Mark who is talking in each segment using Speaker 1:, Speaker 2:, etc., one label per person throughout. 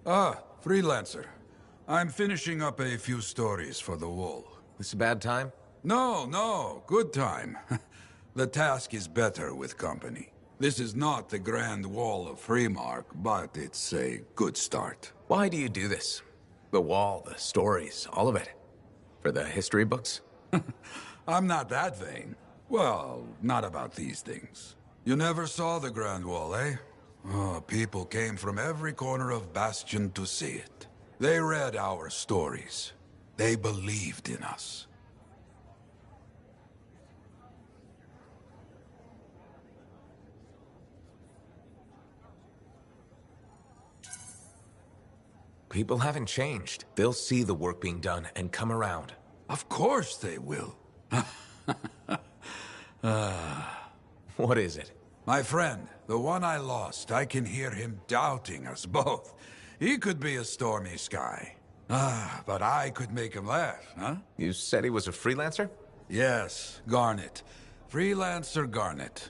Speaker 1: Freelancer. I'm finishing up a few stories for the wall.
Speaker 2: This a bad time?
Speaker 1: No, good time. The task is better with company. This is not the Grand Wall of Freemark, but it's a good start.
Speaker 2: Why do you do this? The wall, the stories, all of it. For the history books?
Speaker 1: I'm not that vain. Well, not about these things. You never saw the Grand Wall, eh? Oh, people came from every corner of Bastion to see it. They read our stories. They believed in us.
Speaker 2: People haven't changed. They'll see the work being done and come around.
Speaker 1: Of course they will.
Speaker 2: What is it?
Speaker 1: My friend, the one I lost, I can hear him doubting us both. He could be a stormy sky. But I could make him laugh, huh?
Speaker 2: You said he was a freelancer?
Speaker 1: Yes, Garnet. Freelancer Garnet.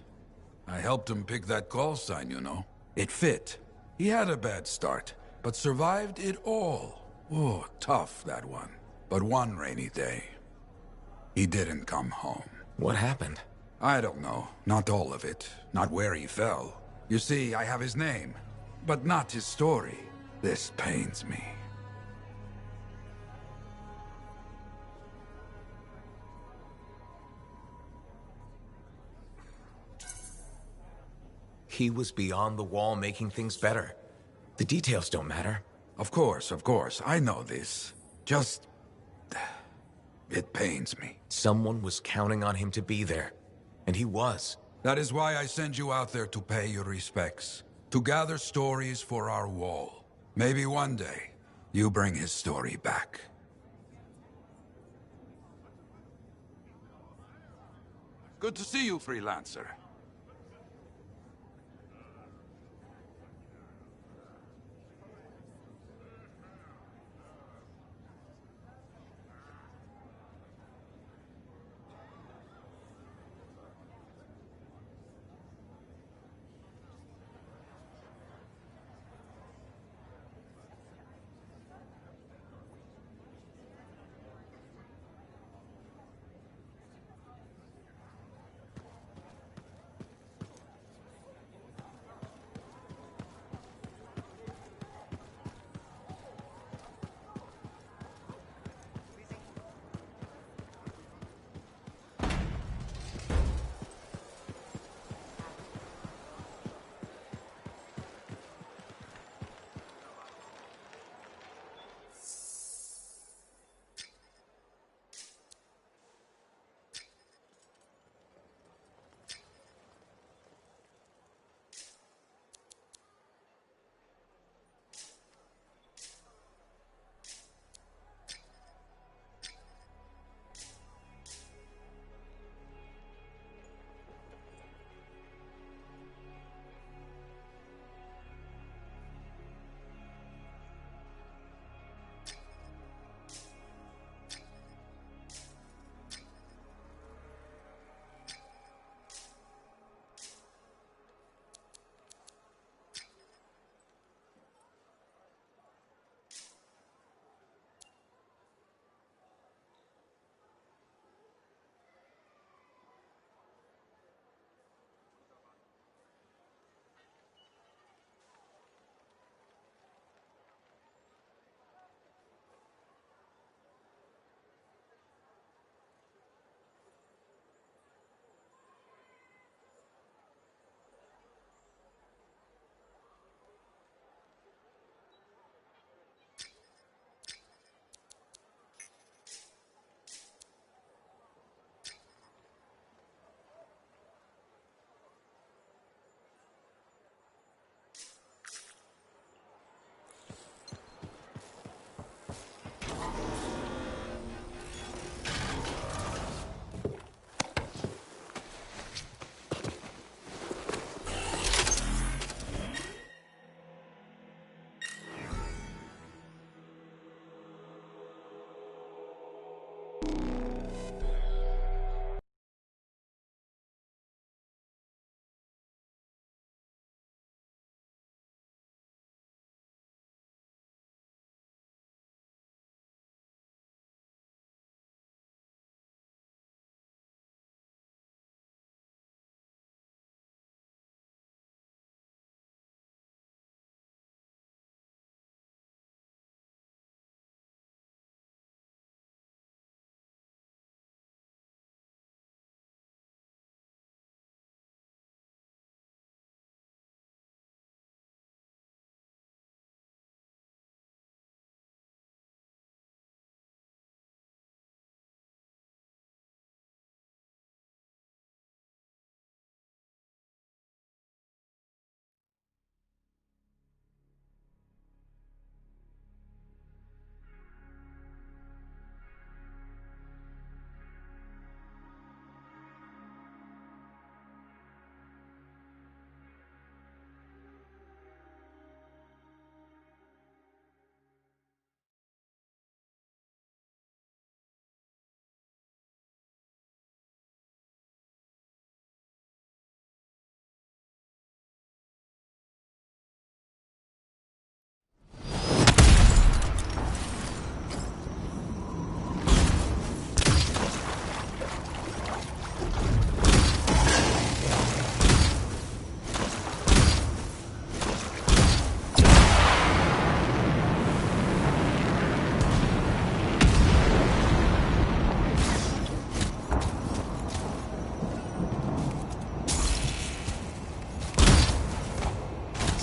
Speaker 1: I helped him pick that call sign, you know. It fit. He had a bad start, but survived it all. Oh, tough, that one. But one rainy day, he didn't come home.
Speaker 2: What happened?
Speaker 1: I don't know. Not all of it. Not where he fell. You see, I have his name, but not his story. This pains me.
Speaker 2: He was beyond the wall making things better. The details don't matter.
Speaker 1: Of course. I know this. Just... it pains me.
Speaker 2: Someone was counting on him to be there. And he was.
Speaker 1: That is why I send you out there to pay your respects. To gather stories for our wall. Maybe one day, you bring his story back. Good to see you, Freelancer.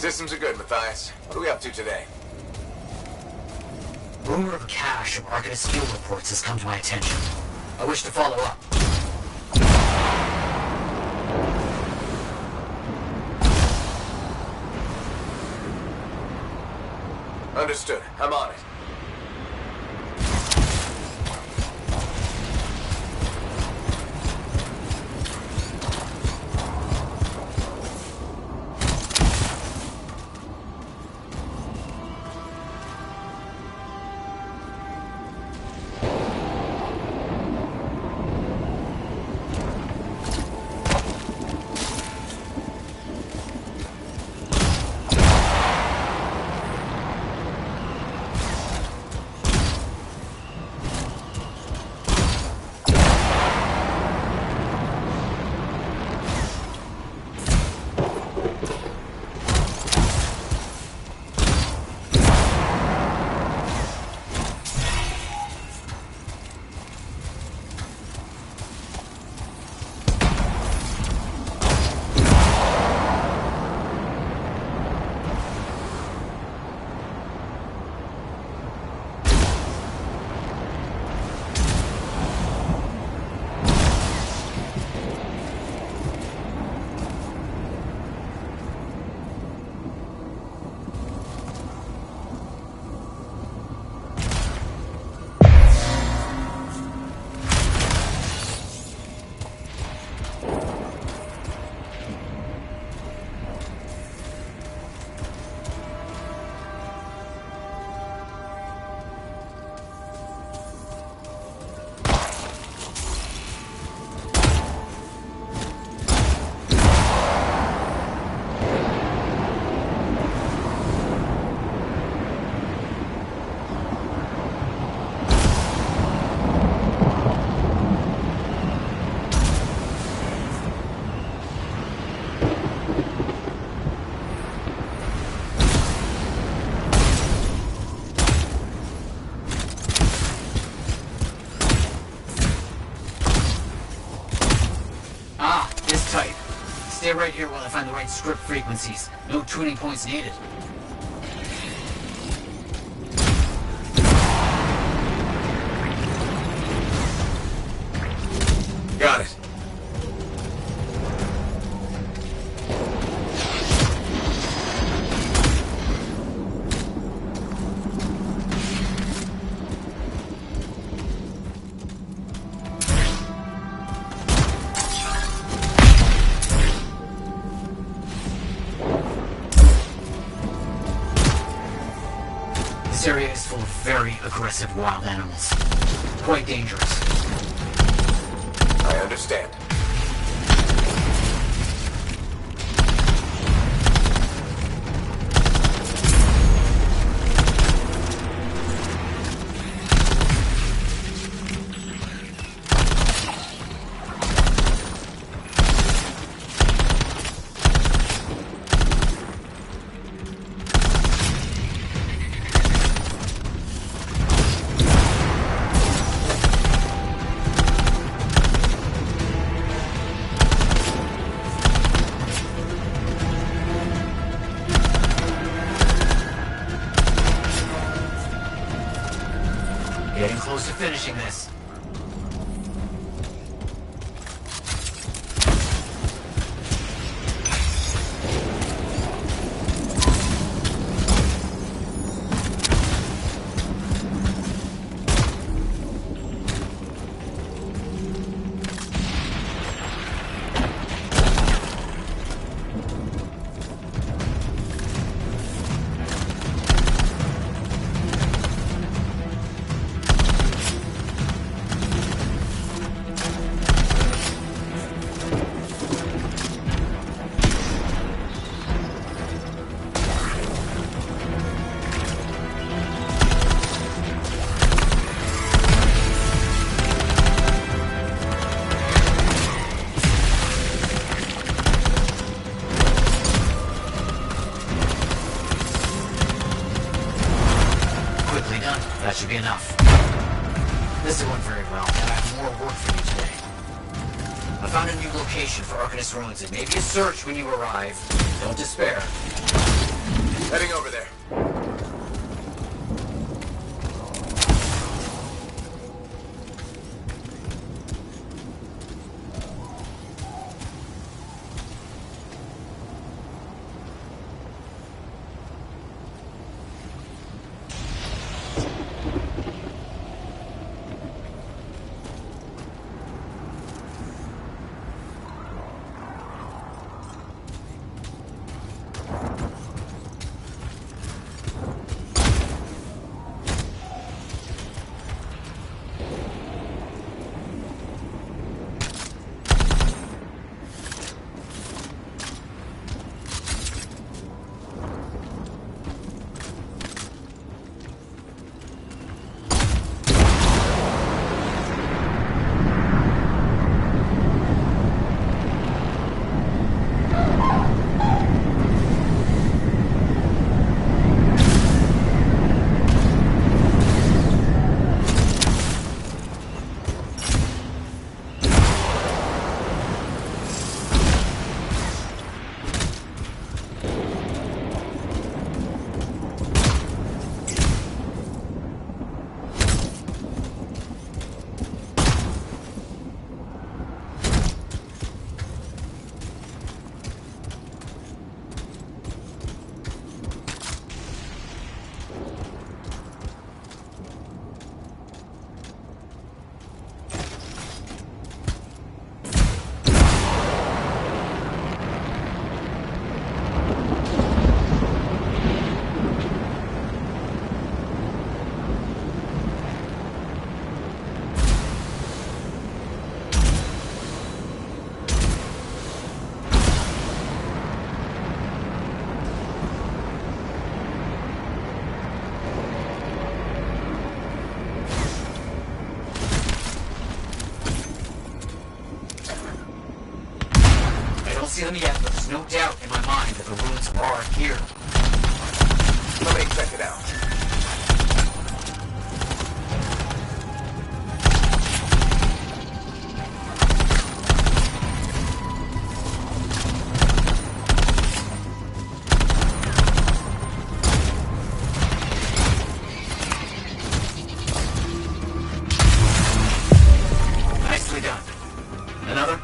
Speaker 2: Systems are good, Matthias. What are we up to today?
Speaker 3: Rumor of a cache of Arcanist field reports has come to my attention. I wish to follow up.
Speaker 2: Understood. I'm on it.
Speaker 3: Stay right here while I find the right script frequencies. No tuning points needed.
Speaker 2: Got it.
Speaker 3: This area is full of very aggressive wild animals. Quite dangerous.
Speaker 2: I understand.
Speaker 3: Getting close to finishing this. That should be enough. This went very well, and I have more work for you today. I found a new location for Arcanist ruins. It may be a search when you arrive. Don't despair.
Speaker 2: Heading over there.
Speaker 3: See them yet, but there's no doubt in my mind that the ruins are here.
Speaker 2: Let me check it out.
Speaker 3: Nicely done. Another?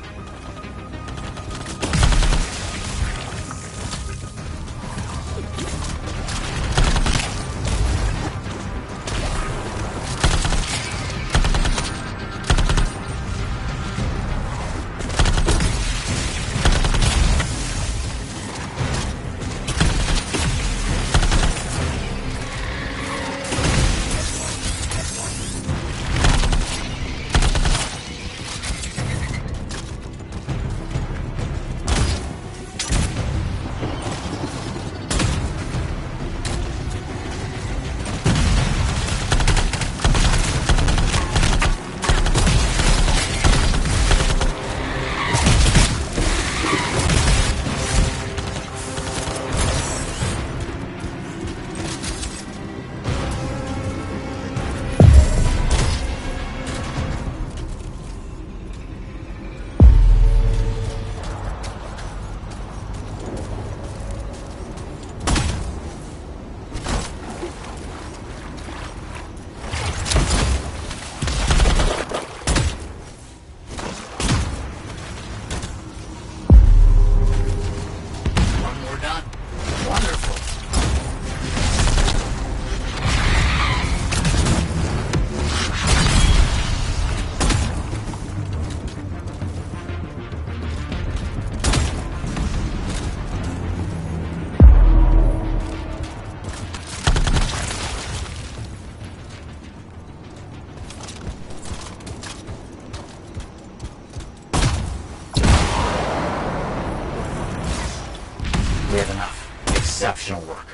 Speaker 3: We have enough. Exceptional work.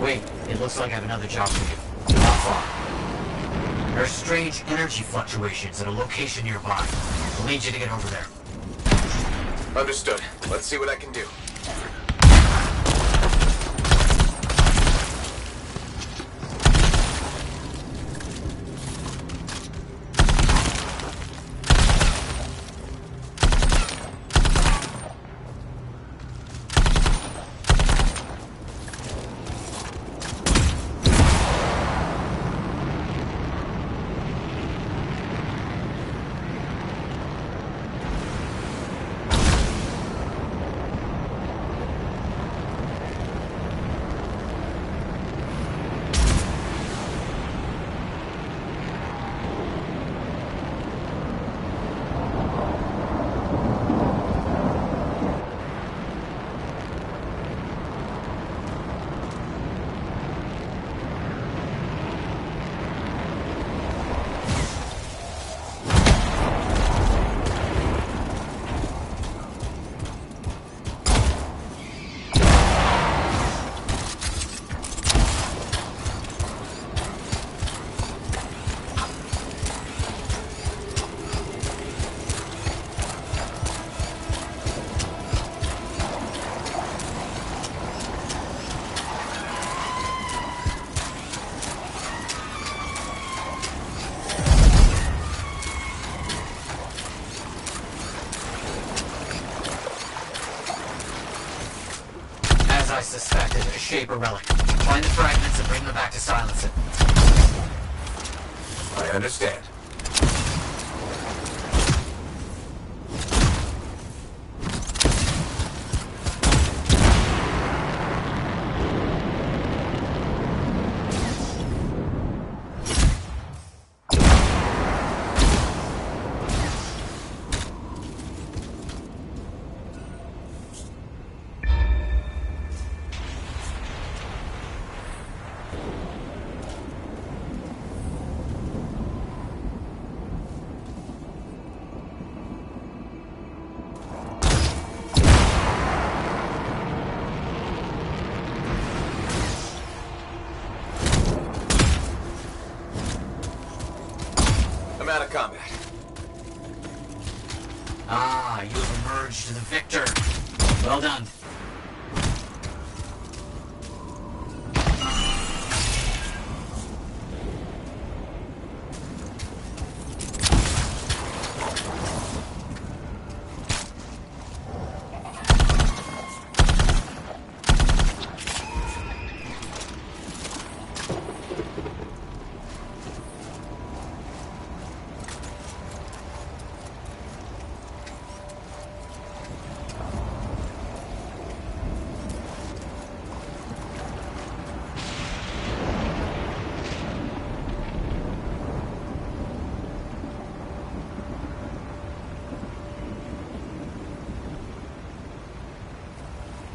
Speaker 3: Wait, it looks like I have another job for you. Not far. There are strange energy fluctuations at a location nearby. I'll need you to get over there.
Speaker 2: Understood. Let's see what I can do.
Speaker 3: I suspected. A Shaper relic. Find the fragments and bring them back to silence it.
Speaker 2: I understand. Out of combat.
Speaker 3: Ah, you have emerged the victor. Well done.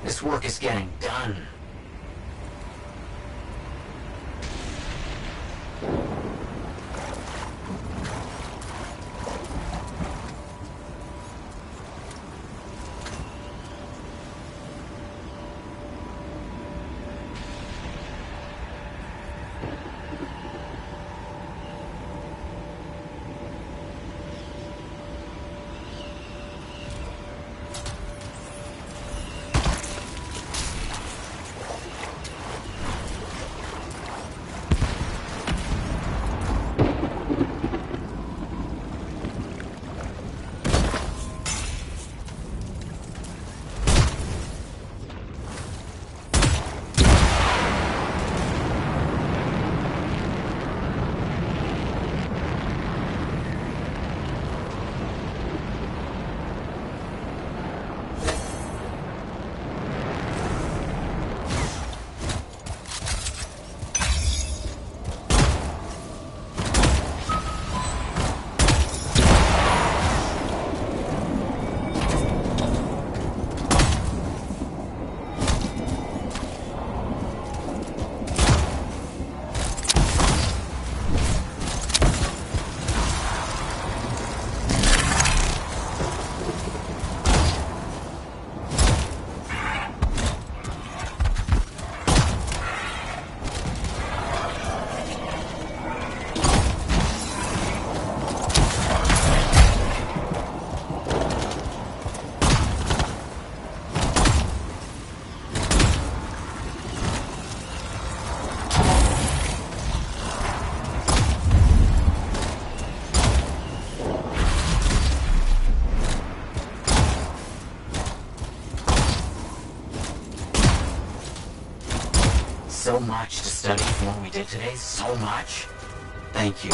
Speaker 3: This work is getting done. So much to study from what we did today, so much. Thank you.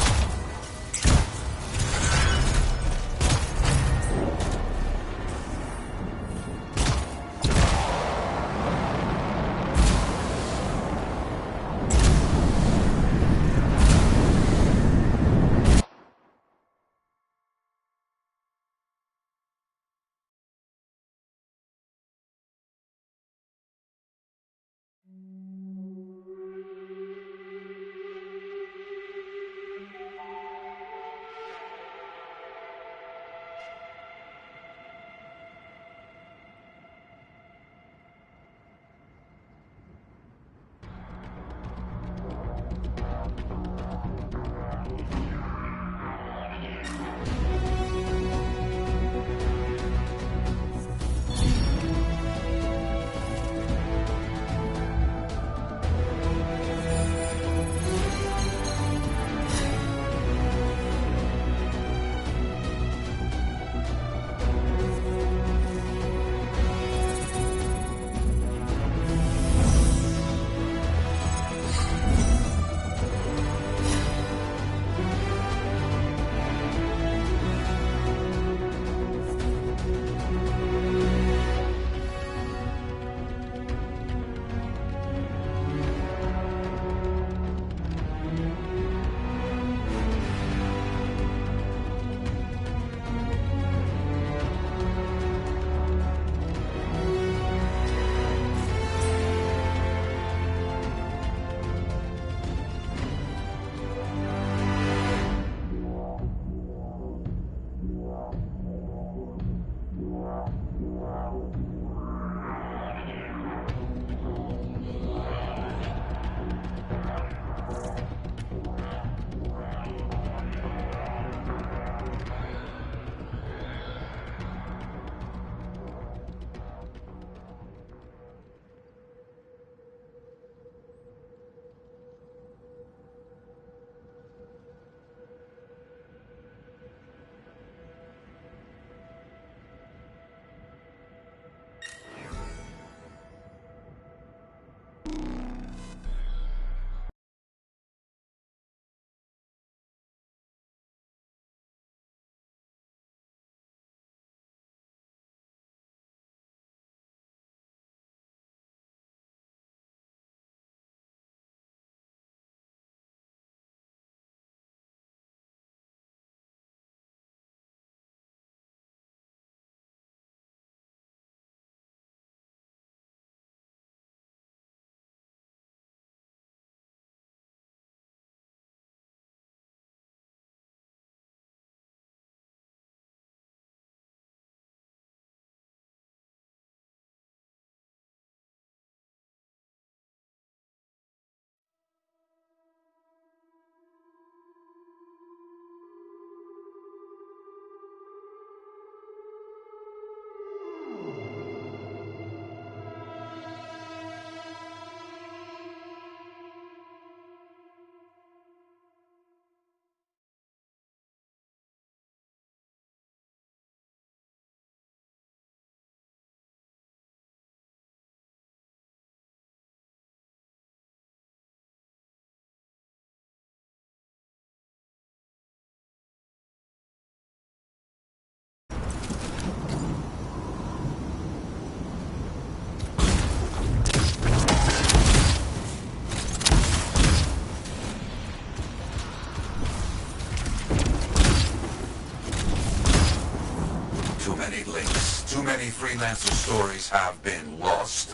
Speaker 1: Yes, too many freelancer stories have been lost.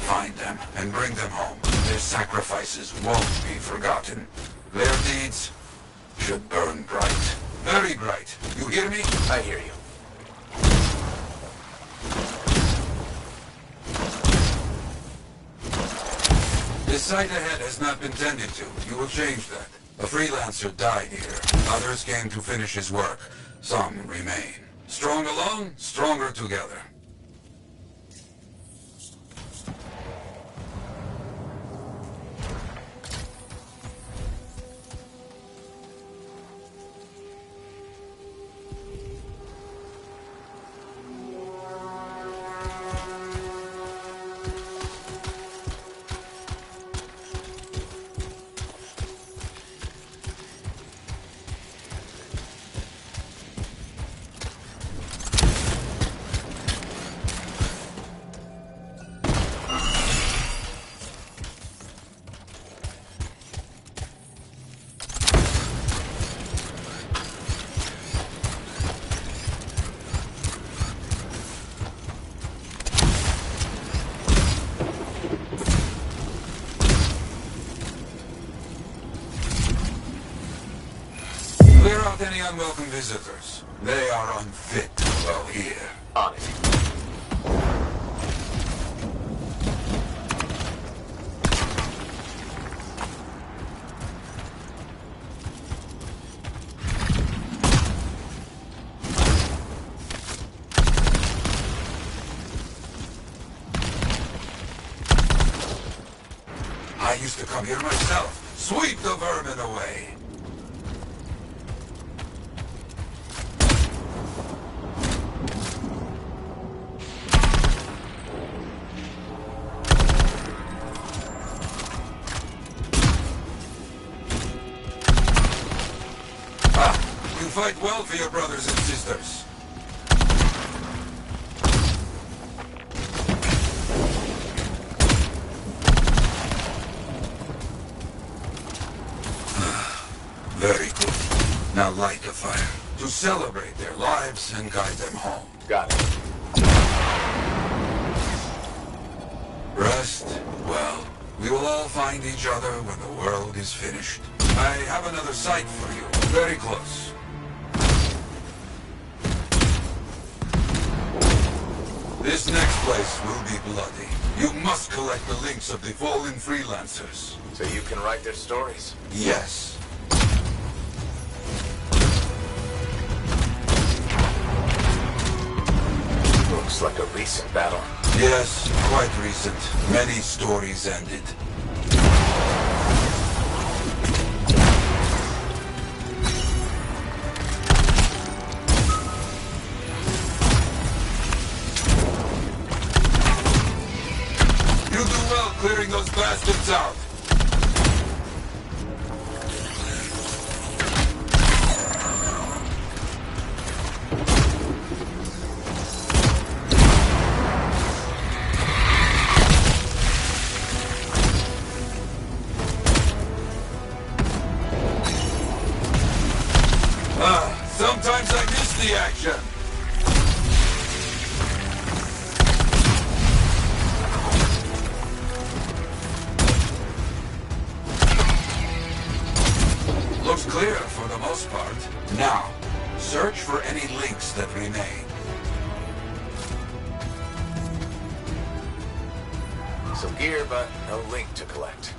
Speaker 1: Find them and bring them home. Their sacrifices won't be forgotten. Their deeds should burn bright. Very bright. You hear me?
Speaker 2: I hear you.
Speaker 1: The site ahead has not been tended to. You will change that. A freelancer died here. Others came to finish his work. Some remain. Strong alone, stronger together. Clear out any unwelcome visitors. They are unfit to dwell here.
Speaker 2: On it.
Speaker 1: I used to come here myself. Sweep the vermin away. You fight well for your brothers and sisters. Very good. Now light the fire to celebrate their lives and guide them home.
Speaker 2: Got it.
Speaker 1: Rest well. We will all find each other when the world is finished. I have another site for you. Very close. This next place will be bloody. You must collect the links of the fallen freelancers.
Speaker 2: So you can write their stories.
Speaker 1: Yes.
Speaker 2: Looks like a recent battle.
Speaker 1: Yes, quite recent. Many stories ended. You do well clearing those bastards out. Sometimes I miss the action. Looks clear for the most part. Now, search for any links that remain.
Speaker 2: Some gear, but no link to collect.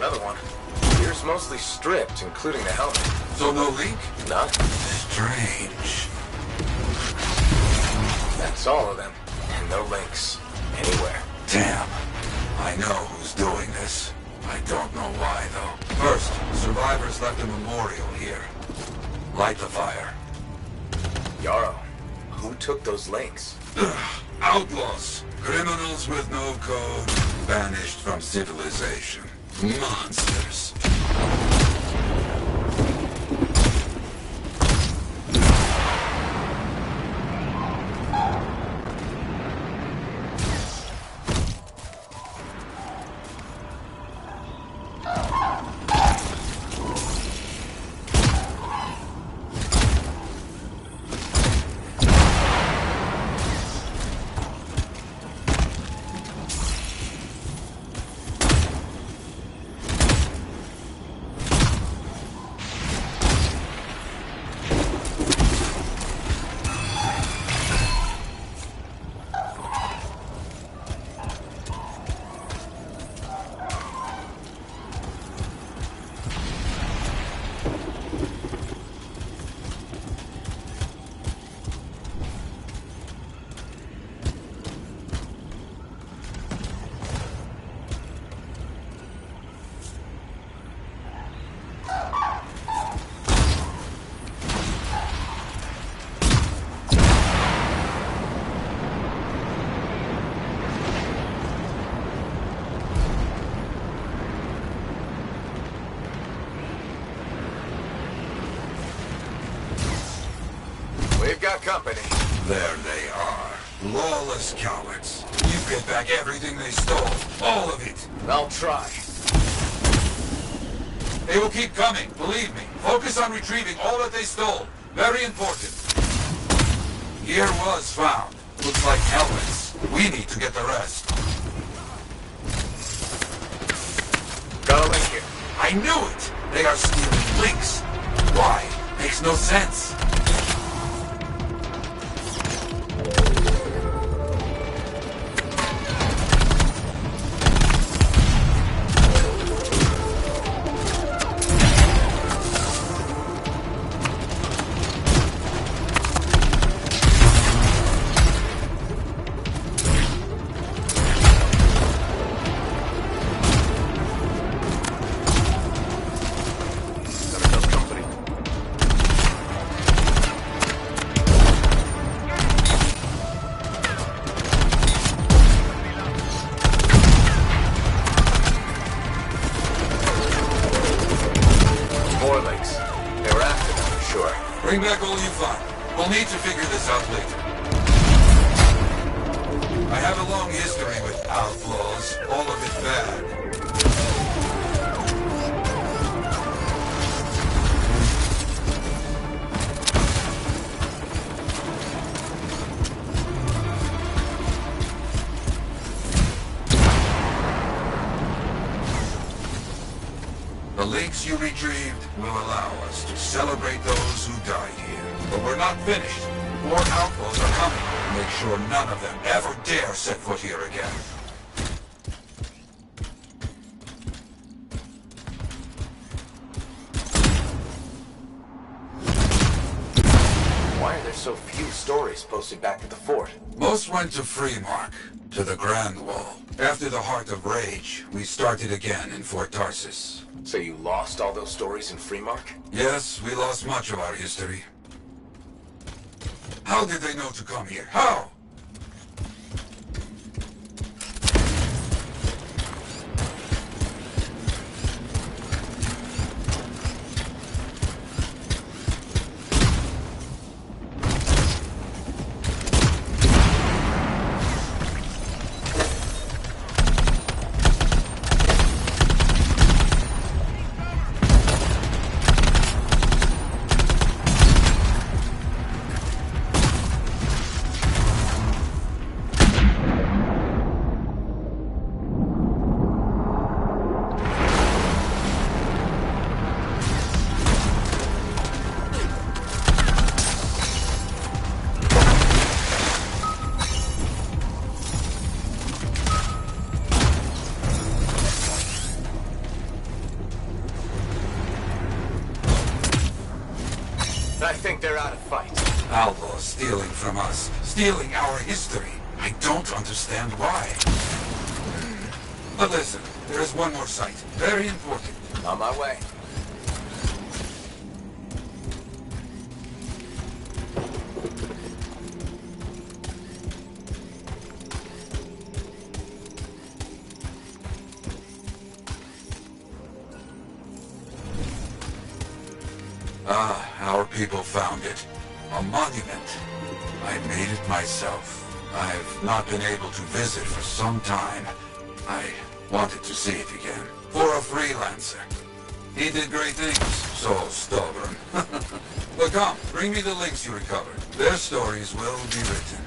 Speaker 2: Another one. Gear's mostly stripped, including the helmet.
Speaker 1: So no link?
Speaker 2: None.
Speaker 1: Strange.
Speaker 2: That's all of them. And no links. Anywhere.
Speaker 1: Damn. I know who's doing this. I don't know why, though. First, survivors left a memorial here. Light the fire.
Speaker 2: Yarrow, who took those links?
Speaker 1: Outlaws. Criminals with no code. Banished from civilization. Monsters.
Speaker 2: company.
Speaker 1: There they are. Lawless cowards. You get back everything they stole. All of it.
Speaker 2: I'll try.
Speaker 1: They will keep coming, believe me. Focus on retrieving all that they stole. Very important. Gear was found. Looks like helmets. We need to get the rest.
Speaker 2: Got a link here.
Speaker 1: I knew it! They are stealing links. Why? Makes no sense. Bring back all you find. We'll need to figure this out later. I have a long history with outlaws, all of it bad. The links you retrieved will allow us to celebrate those who died here. But we're not finished. More outlaws are coming. Make sure none of them ever dare set foot here again.
Speaker 2: Why are there so few stories posted back at the fort?
Speaker 1: Most went to Freemark, to the Grand Wall. After the Heart of Rage, we started again in Fort Tarsus.
Speaker 2: So you lost all those stories in Freemark?
Speaker 1: Yes, we lost much of our history. How did they know to come here? How?
Speaker 2: I think they're out of fight.
Speaker 1: Outlaws stealing from us, stealing our history. I don't understand why. But listen, there is one more site. Very important.
Speaker 2: On my way.
Speaker 1: Our people found it. A monument. I made it myself. I've not been able to visit for some time. I wanted to see it again. For a freelancer. He did great things. So stubborn. But come, bring me the links you recovered. Their stories will be written.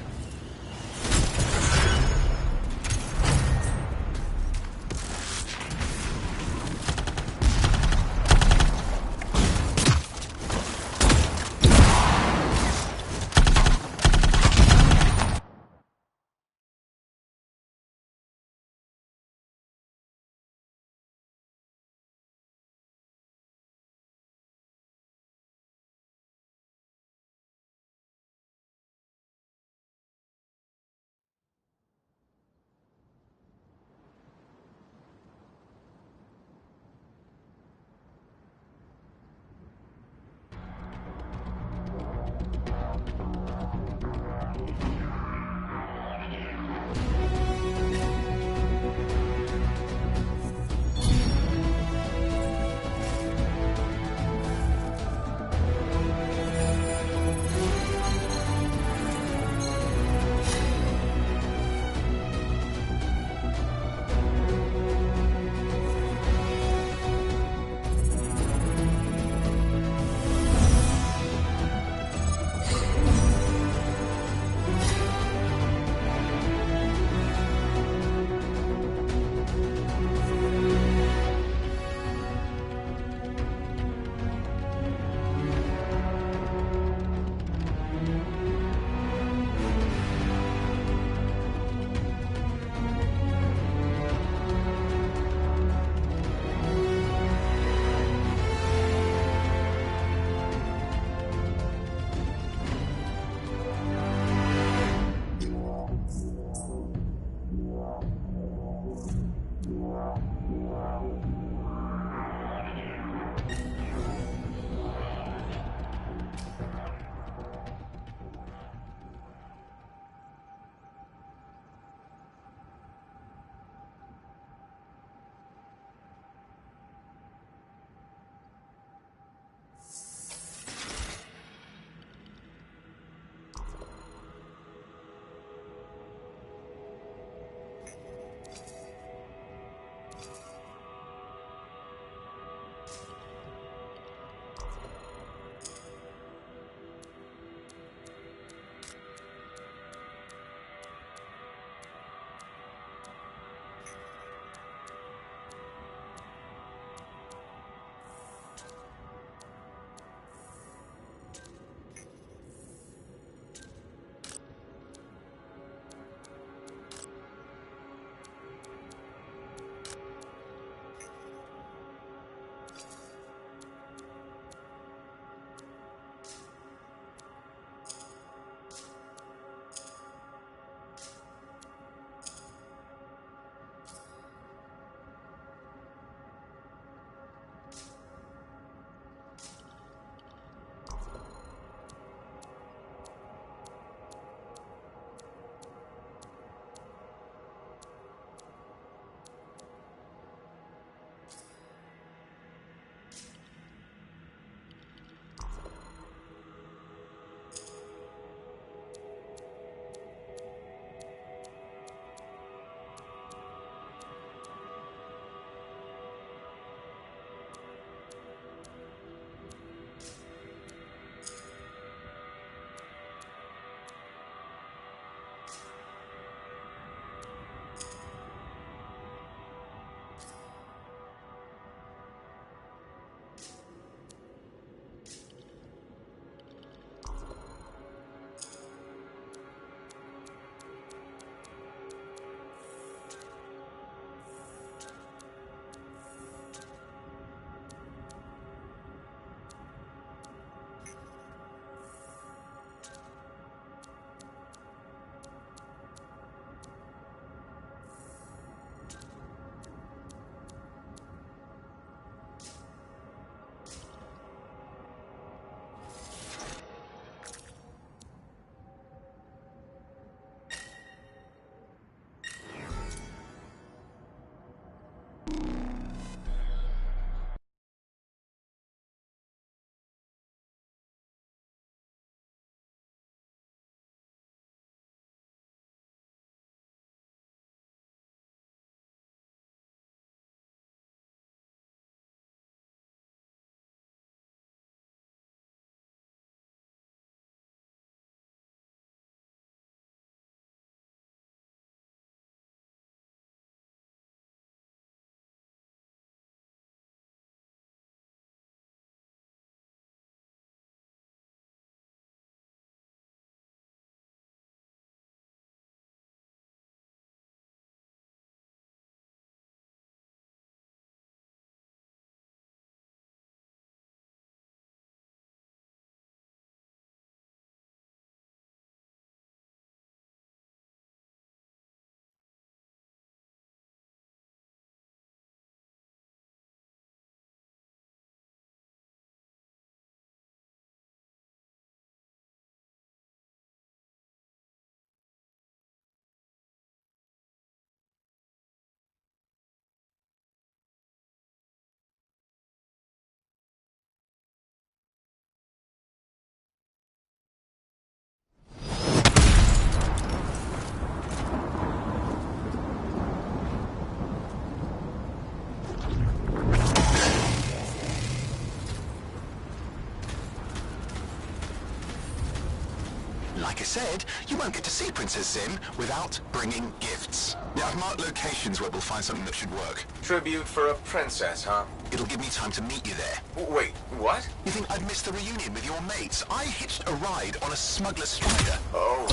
Speaker 4: like I said, you won't get to see Princess Zim without bringing gifts. Yeah, I've marked locations where we'll find something that should work.
Speaker 2: Tribute for a princess, huh?
Speaker 4: It'll give me time to meet you there.
Speaker 2: Wait, what?
Speaker 4: You think I'd miss the reunion with your mates? I hitched a ride on a smuggler strider.
Speaker 2: Oh,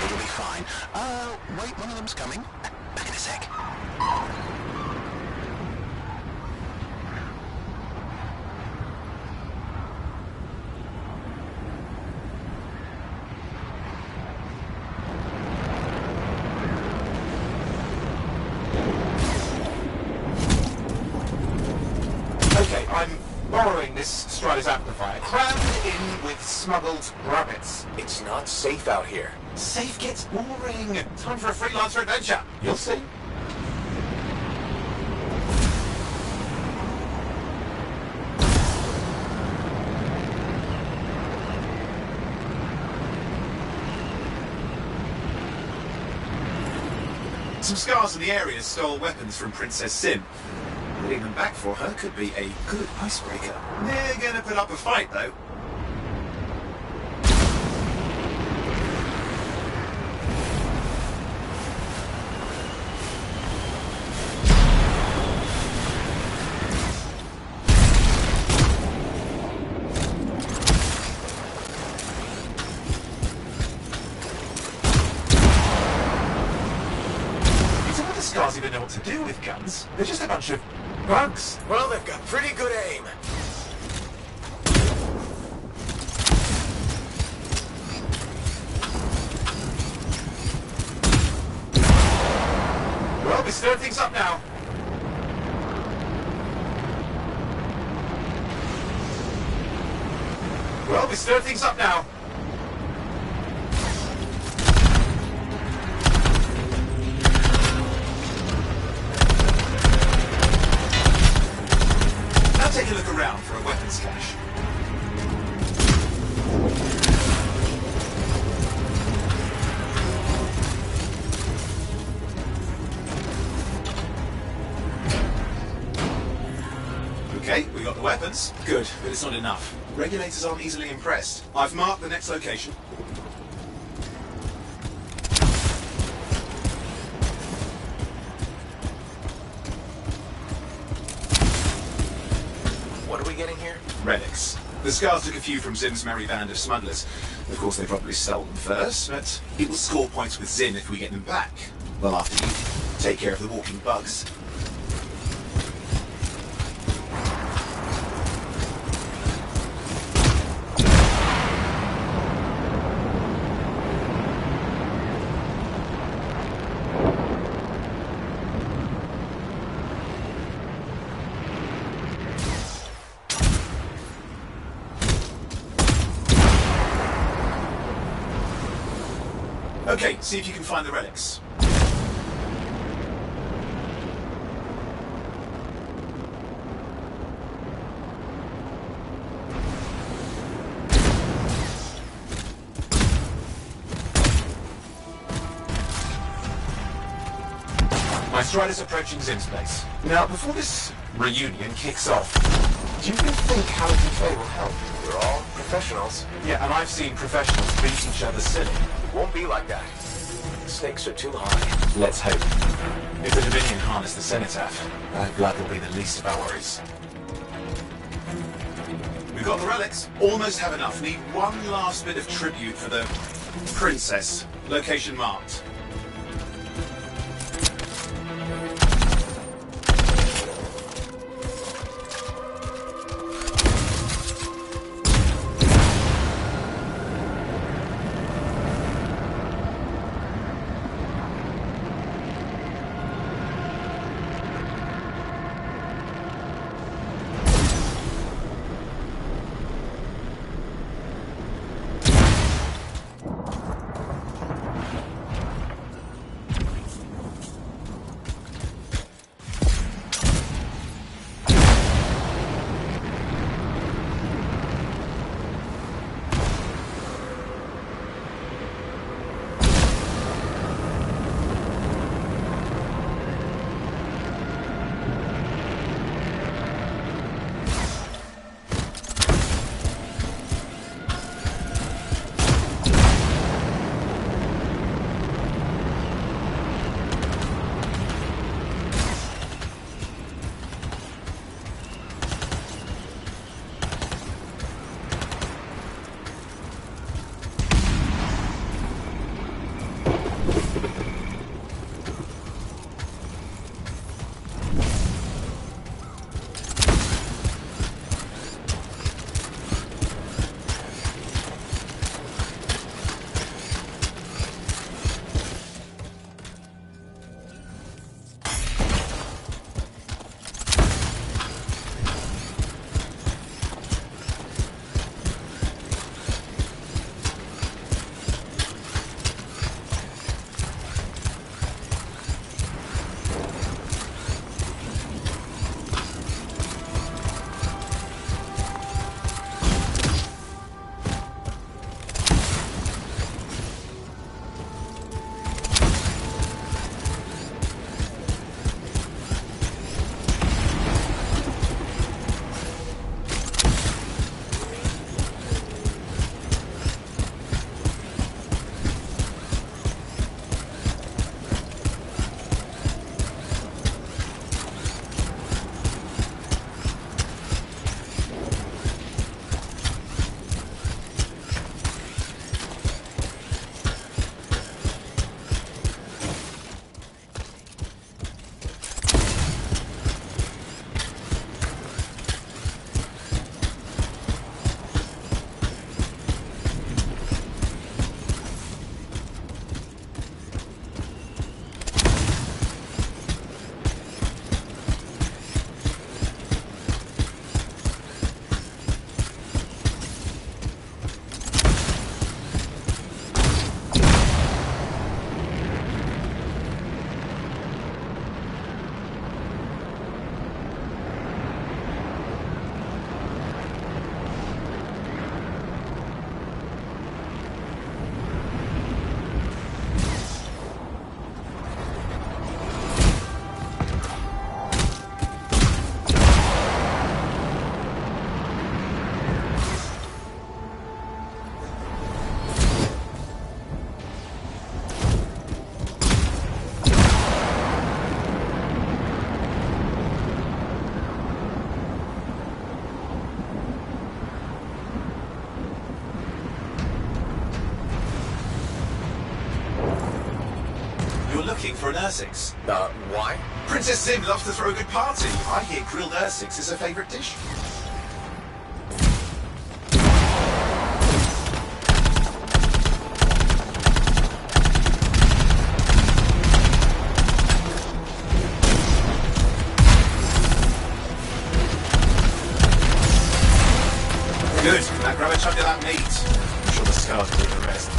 Speaker 4: It'll be fine. Wait, one of them's coming. Back in a sec.
Speaker 5: Okay, I'm borrowing this Strider's amplifier, crammed in with smuggled rabbits.
Speaker 2: it's not safe out here.
Speaker 5: Safe gets boring. Time for a freelancer adventure. You'll see. Some scars in the area stole weapons from Princess Sim. Getting them back for her could be a good icebreaker. They're gonna put up a fight, though. Scars even know what to do with guns. They're just a bunch of bugs.
Speaker 2: Well, they've got pretty good aim.
Speaker 5: Well, we stir things up now. Well, we stir things up now. Now take a look around for a weapons cache. Okay, we got the weapons. Good, but it's not enough. Regulators aren't easily impressed. I've marked the next location.
Speaker 2: What are we getting here?
Speaker 5: Relics. The Scars took a few from Zim's merry band of smugglers. Of course, they probably stole them first, but it will score points with Zim if we get them back. Well, after you take care of the walking bugs. Okay, see if you can find the relics. My Strider's approaching Zim's place. Now, before this reunion kicks off, do you think how to play will help?
Speaker 2: We're all professionals.
Speaker 5: Yeah, and I've seen professionals beat each other silly.
Speaker 2: Won't be like that. The stakes are too high.
Speaker 5: Let's hope. If the Dominion harness the Cenotaph, that blood will be the least of our worries. We've got the relics. Almost have enough. Need one last bit of tribute for the princess. Location marked. for an Ursix.
Speaker 2: Why?
Speaker 5: Princess Zim loves to throw a good party. I hear grilled Ursix is her favourite dish. Good. Now grab a chunk of that meat. I'm sure the scars will do the rest.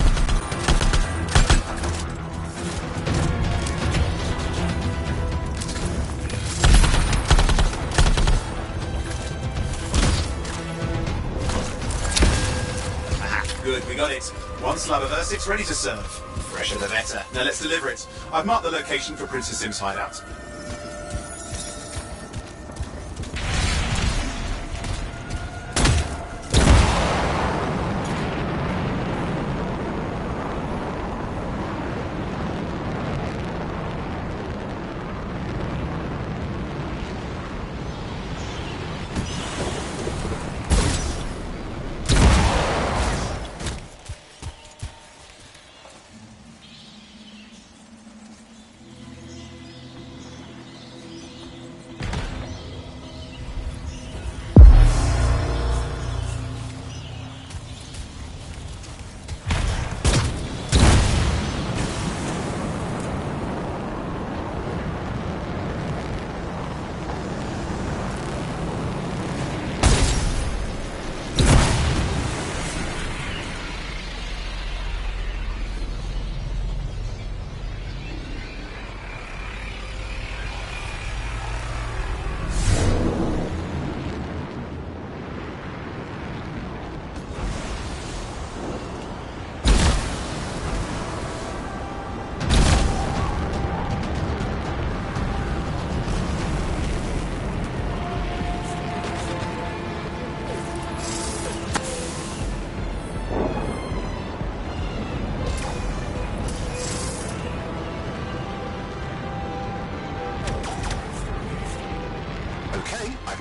Speaker 5: Aha, good, we got it. One slab of Ursix ready to serve. Fresher the better. Now let's deliver it. I've marked the location for Princess Zim's hideout.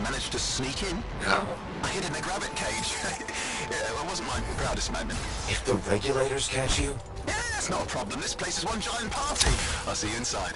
Speaker 4: Managed to sneak in.
Speaker 2: No.
Speaker 4: I hid in a grabbit cage. Yeah, it wasn't my proudest moment.
Speaker 3: If the regulators catch you,
Speaker 4: Yeah, that's not a problem. This place is one giant party. I'll see you inside.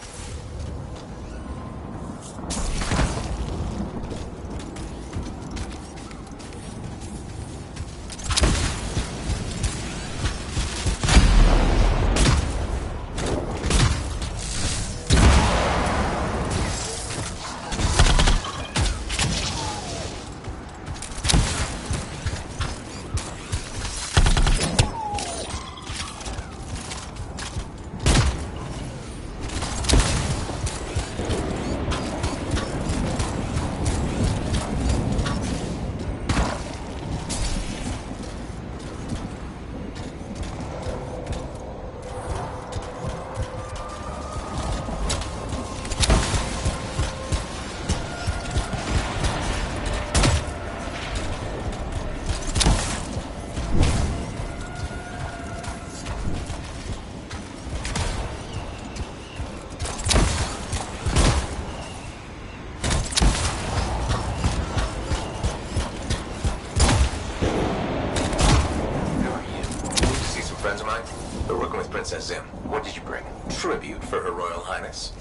Speaker 2: Princess Zim. What did you bring? Tribute for Her Royal Highness.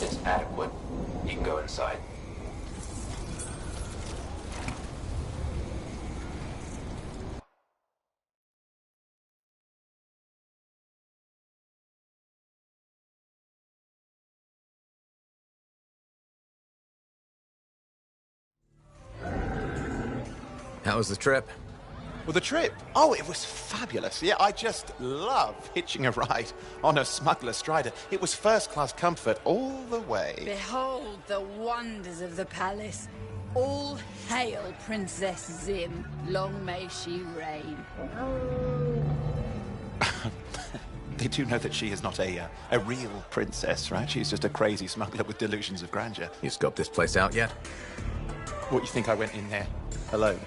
Speaker 6: It's adequate. You can go inside.
Speaker 2: How was the trip?
Speaker 7: Well, the trip? Oh, it was fabulous. Yeah, I just love hitching a ride on a smuggler strider. It was first-class comfort all the way.
Speaker 8: Behold the wonders of the palace. All hail Princess Zim. Long may she reign.
Speaker 7: They do know that she is not a real princess, right? She's just a crazy smuggler with delusions of grandeur.
Speaker 2: You scoped this place out yet?
Speaker 7: What, you think I went in there alone?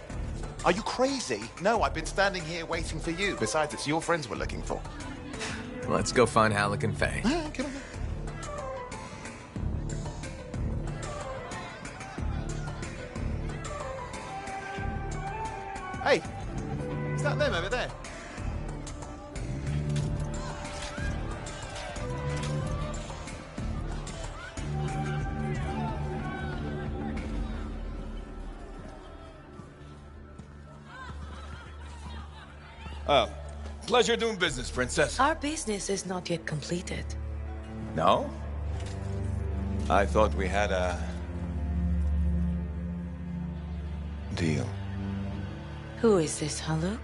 Speaker 7: Are you crazy? No, I've been standing here waiting for you. Besides, it's your friends we're looking for.
Speaker 2: Let's go find Halleck and Faye.
Speaker 7: Come on. Hey, is that them over there?
Speaker 9: Pleasure doing business, Princess.
Speaker 10: Our business is not yet completed.
Speaker 9: No? I thought we had a... deal.
Speaker 10: Who is this, Haluk?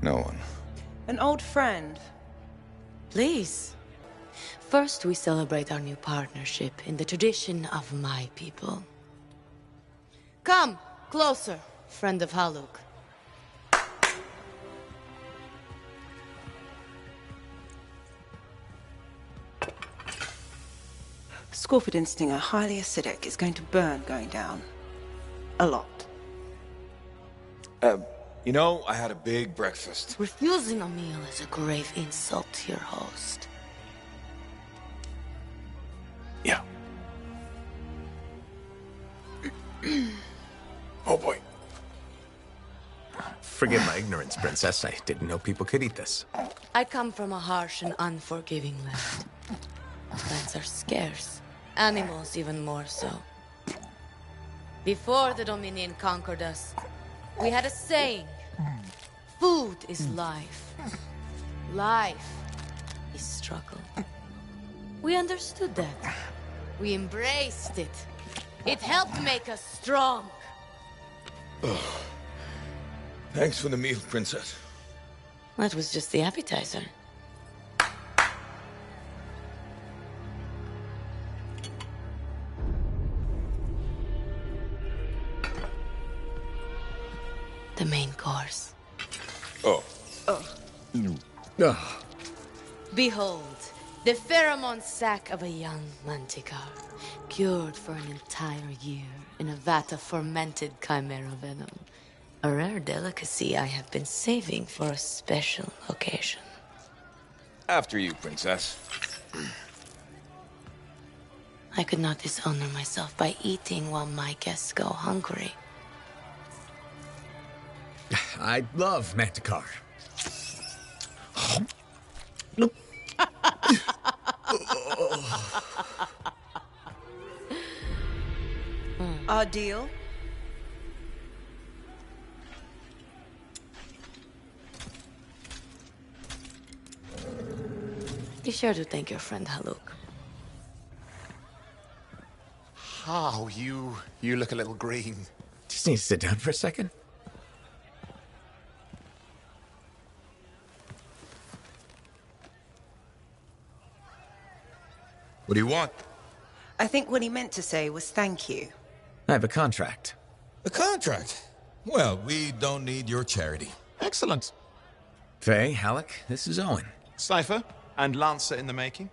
Speaker 9: No one.
Speaker 11: An old friend.
Speaker 10: Please. First, we celebrate our new partnership in the tradition of my people. Come, closer, friend of Haluk.
Speaker 11: Scorford and Stinger, highly acidic. It's going to burn going down. A lot.
Speaker 9: You know, I had a big breakfast.
Speaker 10: Refusing a meal is a grave insult to your host.
Speaker 9: Yeah. Oh boy.
Speaker 2: Forgive my ignorance, Princess. I didn't know people could eat this.
Speaker 10: I come from a harsh and unforgiving land. Plants are scarce. Animals even more so. Before the Dominion conquered us, we had a saying. Food is life. Life is struggle. We understood that. We embraced it. It helped make us strong.
Speaker 9: Oh. Thanks for the meal, Princess.
Speaker 10: That was just the appetizer. The main course.
Speaker 9: Oh.
Speaker 10: Behold, the pheromone sac of a young manticore, cured for an entire year in a vat of fermented chimera venom. A rare delicacy I have been saving for a special occasion.
Speaker 9: After you, Princess.
Speaker 10: I could not dishonor myself by eating while my guests go hungry.
Speaker 2: I love Manticore.
Speaker 11: Our deal?
Speaker 10: Be sure to thank your friend Haluk.
Speaker 7: Oh, you look a little green.
Speaker 2: Just need to sit down for a second.
Speaker 9: What do you want?
Speaker 11: I think what he meant to say was thank you.
Speaker 2: I have a contract.
Speaker 9: A contract? Well, we don't need your charity.
Speaker 7: Excellent.
Speaker 2: Faye, Halleck, this is Owen.
Speaker 7: Cypher and Lancer in the making.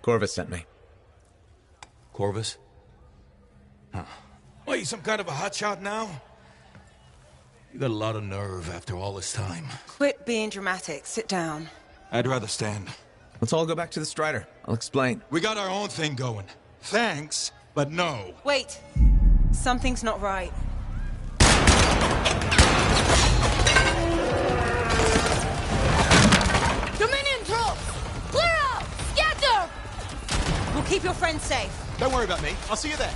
Speaker 2: Corvus sent me.
Speaker 9: Corvus? Huh. What, you some kind of a hotshot now? You got a lot of nerve after all this time.
Speaker 11: Quit being dramatic. Sit down.
Speaker 9: I'd rather stand.
Speaker 2: Let's all go back to the Strider. I'll explain.
Speaker 9: We got our own thing going. Thanks, but no.
Speaker 11: Wait. Something's not right.
Speaker 10: Dominion troops! Clear out! Scatter!
Speaker 11: We'll keep your friend safe.
Speaker 7: Don't worry about me. I'll see you there.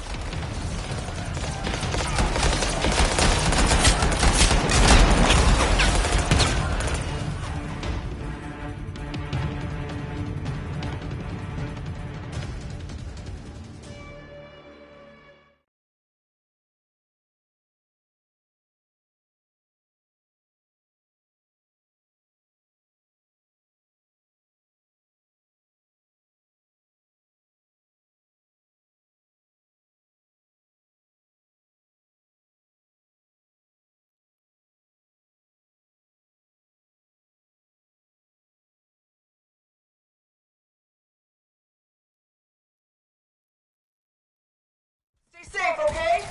Speaker 12: Stay safe, okay?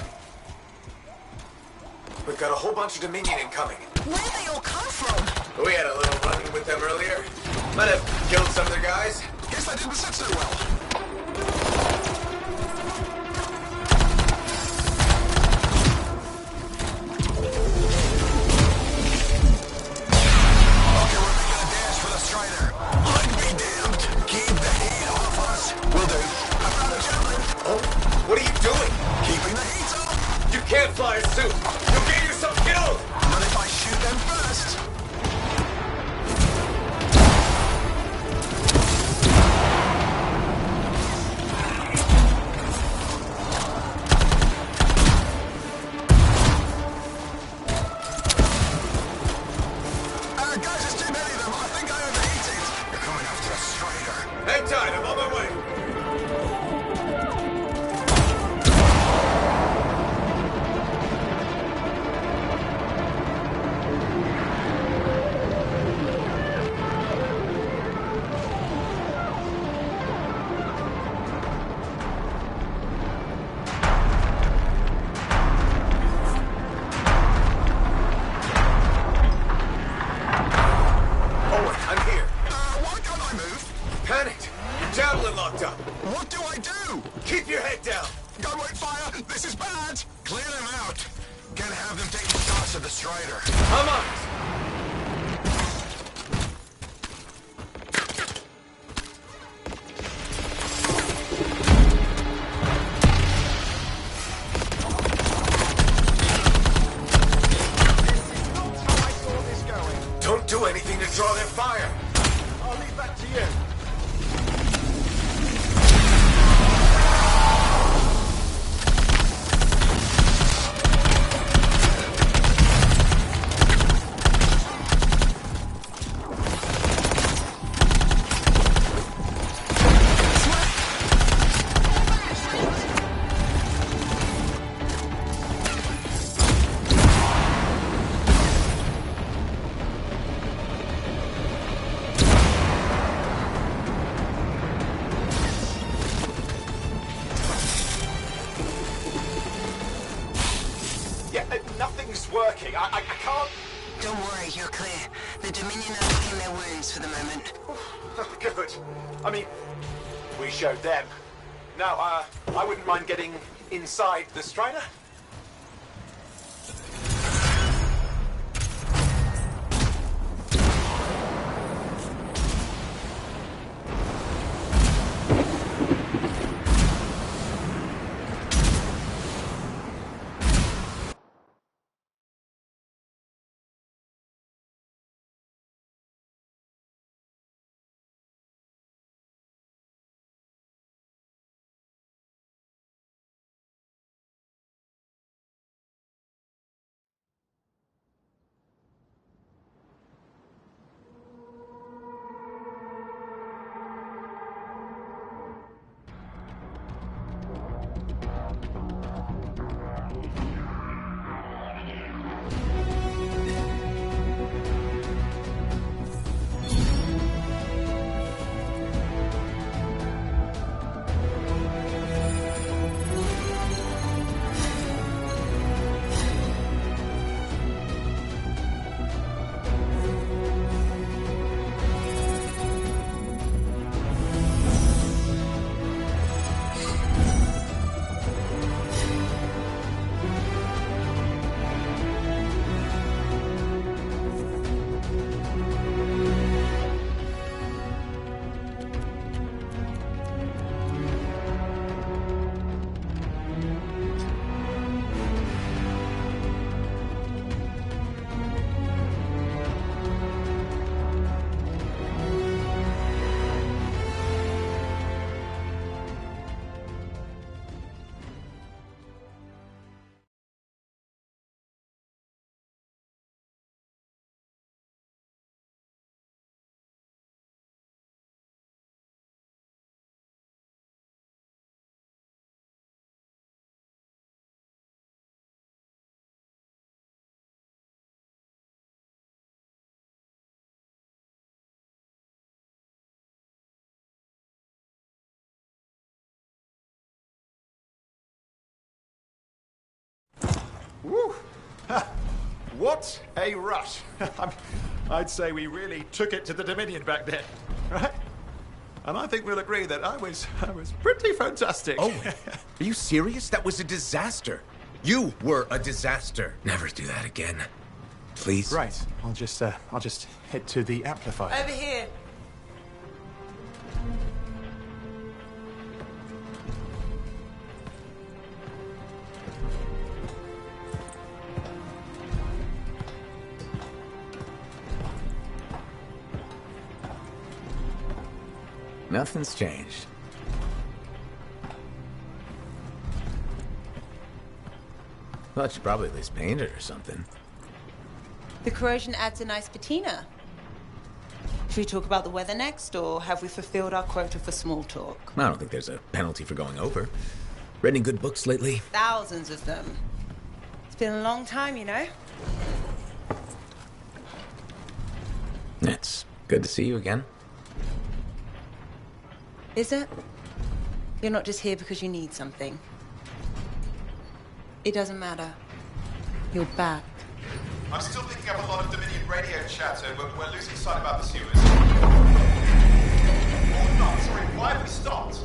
Speaker 2: We've got a whole bunch of Dominion incoming.
Speaker 12: Where did they all come from?
Speaker 2: We had a little run with them earlier. Might have killed some of their guys.
Speaker 4: Guess that didn't sit so well. Okay, we're making a dash for the Strider. I'd be damned. Keep the heat off us. Will do. I found a javelin.
Speaker 2: Oh, what are you doing?
Speaker 4: Keeping the heat up.
Speaker 2: You can't fly a suit. You'll get yourself killed.
Speaker 4: But if I shoot them first! Guys, there's too many of them. I think I overheated. They're coming after a strider.
Speaker 2: Hang tight, I'm on my way. Javelin locked up.
Speaker 4: What do I do?
Speaker 2: Keep your head down.
Speaker 4: Gunway fire! This is bad! Clear them out. Can't have them taking shots at the Strider.
Speaker 2: Come on!
Speaker 4: This is not how I saw this going.
Speaker 2: Don't do anything to draw their fire.
Speaker 4: I'll leave that to you. Nothing's working. I can't...
Speaker 12: Don't worry, you're clear. The Dominion are licking their wounds for the moment.
Speaker 4: Good. I mean, we showed them. Now, I wouldn't mind getting inside the Strider.
Speaker 13: Woo! What a rush! I'd say we really took it to the Dominion back then, right? And I think we'll agree that I was pretty fantastic.
Speaker 2: Oh, are you serious? That was a disaster. You were a disaster. Never do that again. Please.
Speaker 13: Right. I'll just head to the amplifier.
Speaker 12: Over here.
Speaker 2: Nothing's changed. Thought you'd probably at least paint it or something.
Speaker 11: The corrosion adds a nice patina. Should we talk about the weather next, or have we fulfilled our quota for small talk?
Speaker 2: I don't think there's a penalty for going over. Read any good books lately?
Speaker 11: Thousands of them. It's been a long time, you know?
Speaker 2: It's good to see you again.
Speaker 11: Is it? You're not just here because you need something. It doesn't matter. You're back.
Speaker 13: I'm still picking up a lot of Dominion radio chatter, but we're losing sight of our pursuers. Oh, no, sorry, why have we stopped?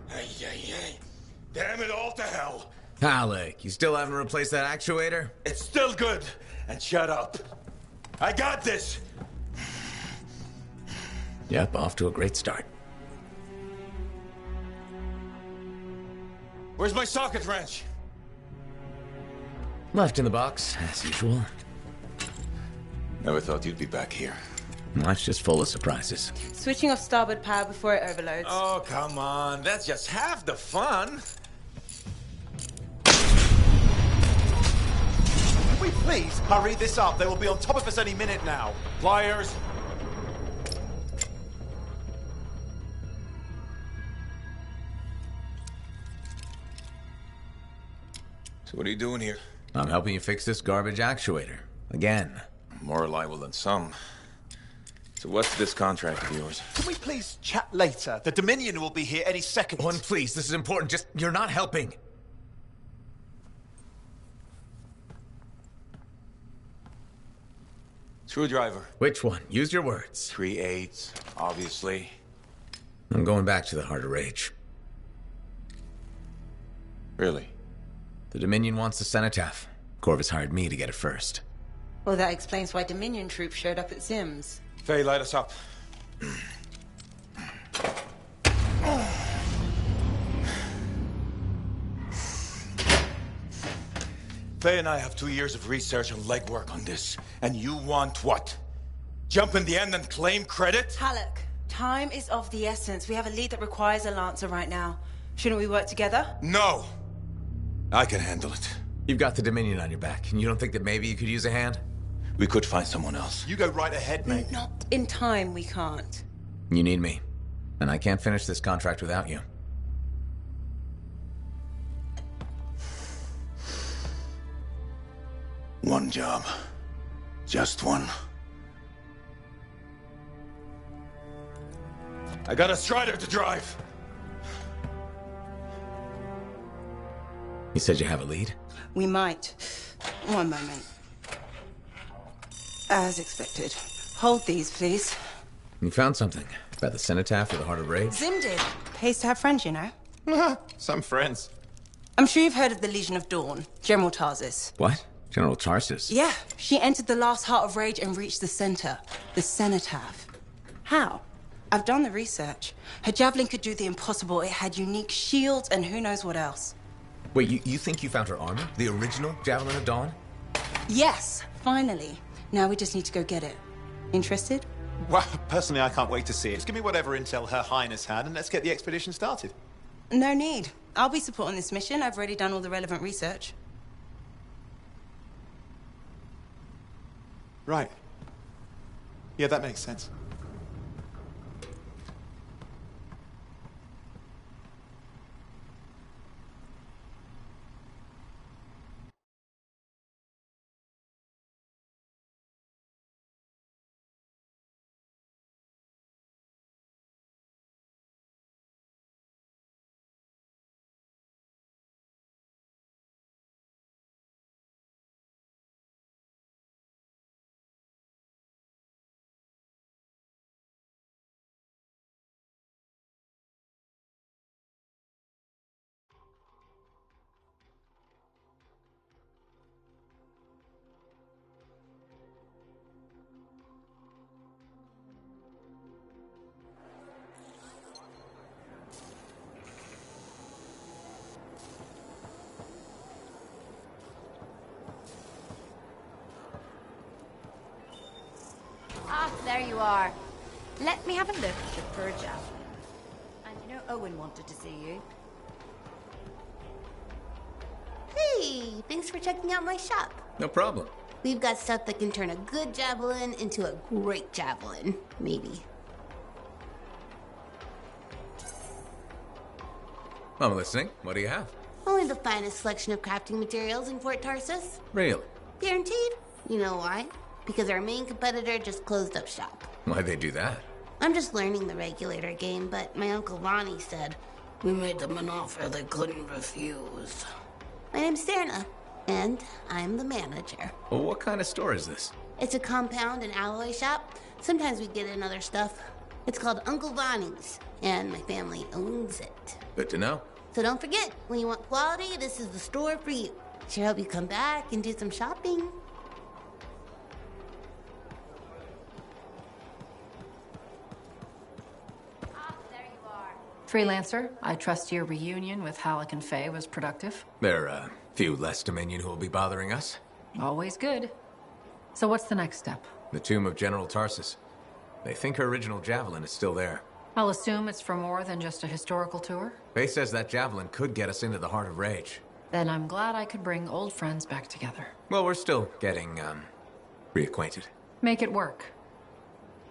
Speaker 9: Hey. Damn it all to hell.
Speaker 2: Alec, you still haven't replaced that actuator?
Speaker 9: It's still good. And shut up. I got this.
Speaker 2: Yep, off to a great start.
Speaker 9: Where's my socket wrench?
Speaker 2: Left in the box, as usual.
Speaker 9: Never thought you'd be back here.
Speaker 2: Life's just full of surprises.
Speaker 11: Switching off starboard power before it overloads.
Speaker 9: Oh, come on. That's just half the fun.
Speaker 13: Can we please hurry this up? They will be on top of us any minute now.
Speaker 9: Pliers. So what are you doing here?
Speaker 2: I'm helping you fix this garbage actuator. Again.
Speaker 9: More reliable than some. So what's this contract of yours?
Speaker 13: Can we please chat later? The Dominion will be here any second.
Speaker 2: One, please, this is important. Just, you're not helping.
Speaker 9: Screwdriver.
Speaker 2: Which one? Use your words.
Speaker 9: 3/8, obviously.
Speaker 2: I'm going back to the Heart of Rage.
Speaker 9: Really?
Speaker 2: The Dominion wants the cenotaph. Corvus hired me to get it first.
Speaker 11: Well, that explains why Dominion troops showed up at Zim's.
Speaker 9: Faye, light us up. Faye and I have 2 years of research and legwork on this. And you want what? Jump in the end and claim credit?
Speaker 11: Halleck, time is of the essence. We have a lead that requires a Lancer right now. Shouldn't we work together?
Speaker 9: No! I can handle it.
Speaker 2: You've got the Dominion on your back, and you don't think that maybe you could use a hand?
Speaker 9: We could find someone else.
Speaker 13: You go right ahead, mate.
Speaker 11: Not in time, we can't.
Speaker 2: You need me. And I can't finish this contract without you.
Speaker 9: One job. Just one. I got a Strider to drive.
Speaker 2: You said you have a lead?
Speaker 11: We might. One moment. As expected. Hold these, please.
Speaker 2: You found something. About the cenotaph or the Heart of Rage?
Speaker 11: Zim did. Pays to have friends, you know.
Speaker 7: Some friends.
Speaker 11: I'm sure you've heard of the Legion of Dawn. General Tarsis.
Speaker 2: What? General Tarsis?
Speaker 11: Yeah. She entered the last Heart of Rage and reached the center. The cenotaph. How? I've done the research. Her javelin could do the impossible. It had unique shields and who knows what else.
Speaker 2: Wait, you think you found her armor? The original Javelin of Dawn?
Speaker 11: Yes, finally. Now we just need to go get it. Interested?
Speaker 13: Well, personally, I can't wait to see it. Just give me whatever intel Her Highness had, and let's get the expedition started.
Speaker 11: No need. I'll be supporting this mission. I've already done all the relevant research.
Speaker 13: Right. Yeah, that makes sense.
Speaker 14: Ah, there you are. Let me have a look at your fur javelin. And you know Owen wanted to see you.
Speaker 15: Hey, thanks for checking out my shop.
Speaker 2: No problem.
Speaker 15: We've got stuff that can turn a good javelin into a great javelin, maybe.
Speaker 2: I'm listening. What do you have?
Speaker 15: Only the finest selection of crafting materials in Fort Tarsus.
Speaker 2: Really?
Speaker 15: Guaranteed. You know why? Because our main competitor just closed up shop.
Speaker 2: Why'd they do that?
Speaker 15: I'm just learning the regulator game, but my Uncle Ronnie said, we made them an offer they couldn't refuse. My name's Serna, and I'm the manager.
Speaker 2: Well, what kind of store is this?
Speaker 15: It's a compound and alloy shop. Sometimes we get in other stuff. It's called Uncle Ronnie's, and my family owns it.
Speaker 2: Good to know.
Speaker 15: So don't forget, when you want quality, this is the store for you. Sure hope you come back and do some shopping.
Speaker 16: Freelancer, I trust your reunion with Halleck and Faye was productive.
Speaker 2: There are a few less Dominion who will be bothering us.
Speaker 16: Always good. So what's the next step?
Speaker 2: The tomb of General Tarsus. They think her original javelin is still there.
Speaker 16: I'll assume it's for more than just a historical tour?
Speaker 2: Faye says that javelin could get us into the heart of Rage.
Speaker 16: Then I'm glad I could bring old friends back together.
Speaker 2: Well, we're still getting, reacquainted.
Speaker 16: Make it work.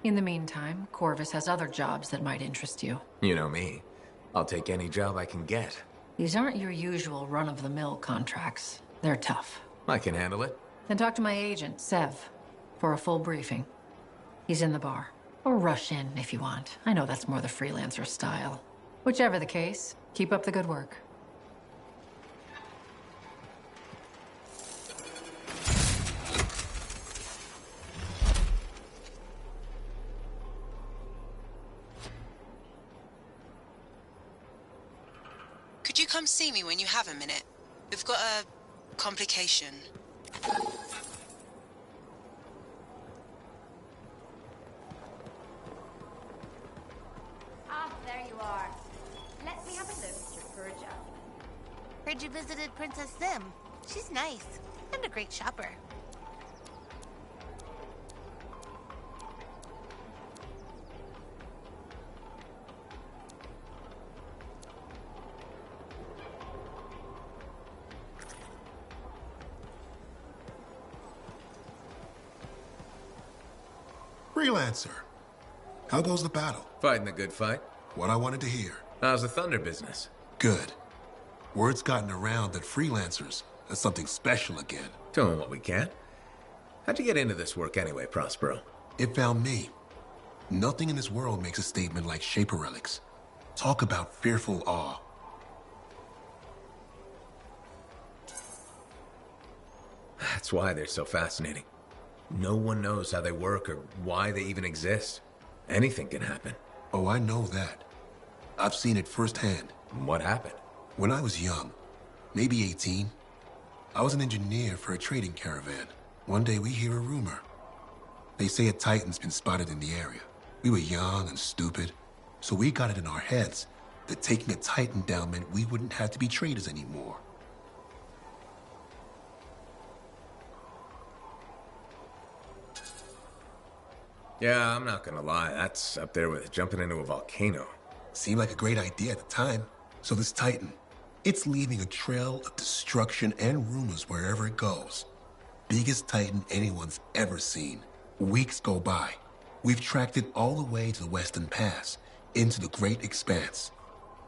Speaker 16: In the meantime, Corvus has other jobs that might interest you.
Speaker 2: You know me. I'll take any job I can get.
Speaker 16: These aren't your usual run-of-the-mill contracts. They're tough.
Speaker 2: I can handle it.
Speaker 16: Then talk to my agent, Sev, for a full briefing. He's in the bar. Or rush in if you want. I know that's more the freelancer style. Whichever the case, keep up the good work.
Speaker 12: Could you come see me when you have a minute? We've got a complication.
Speaker 14: Ah, there you are. Let me have a look at your fur javelin.
Speaker 15: Heard you visited Princess Zim. She's nice and a great shopper.
Speaker 17: Freelancer. How goes the battle?
Speaker 2: Fighting the good fight.
Speaker 17: What I wanted to hear.
Speaker 2: How's the Thunder business?
Speaker 17: Good. Word's gotten around that freelancers are something special again.
Speaker 2: Doing what we can. How'd you get into this work anyway, Prospero?
Speaker 17: It found me. Nothing in this world makes a statement like Shaper relics. Talk about fearful awe.
Speaker 2: That's why they're so fascinating. No one knows how they work or why they even exist. Anything can happen.
Speaker 17: Oh, I know that. I've seen it firsthand.
Speaker 2: What happened?
Speaker 17: When I was young, maybe 18, I was an engineer for a trading caravan. One day we hear a rumor. They say a Titan's been spotted in the area. We were young and stupid, so we got it in our heads that taking a Titan down meant we wouldn't have to be traders anymore.
Speaker 2: Yeah, I'm not gonna lie. That's up there with jumping into a volcano.
Speaker 17: Seemed like a great idea at the time. So this Titan, it's leaving a trail of destruction and rumors wherever it goes. Biggest Titan anyone's ever seen. Weeks go by. We've tracked it all the way to the Western Pass, into the Great Expanse.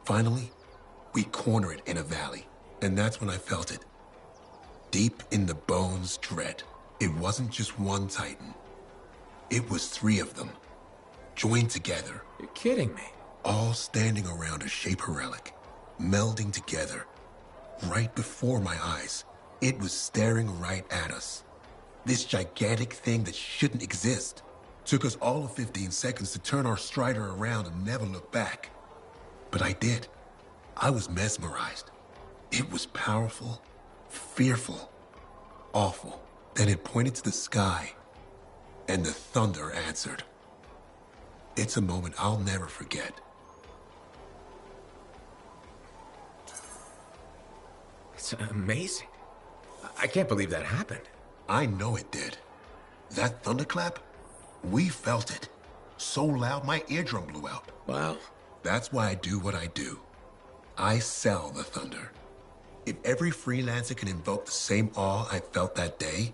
Speaker 17: Finally, we corner it in a valley. And that's when I felt it. Deep in the bones dread. It wasn't just one Titan. It was 3 of them, joined together.
Speaker 2: You're kidding me.
Speaker 17: All standing around a Shaper relic, melding together. Right before my eyes, it was staring right at us. This gigantic thing that shouldn't exist. Took us all of 15 seconds to turn our Strider around and never look back. But I did. I was mesmerized. It was powerful, fearful, awful. Then it pointed to the sky, and the thunder answered. It's a moment I'll never forget.
Speaker 2: It's amazing. I can't believe that happened.
Speaker 17: I know it did. That thunderclap, we felt it. So loud my eardrum blew out.
Speaker 2: Wow.
Speaker 17: That's why I do what I do. I sell the thunder. If every freelancer can invoke the same awe I felt that day,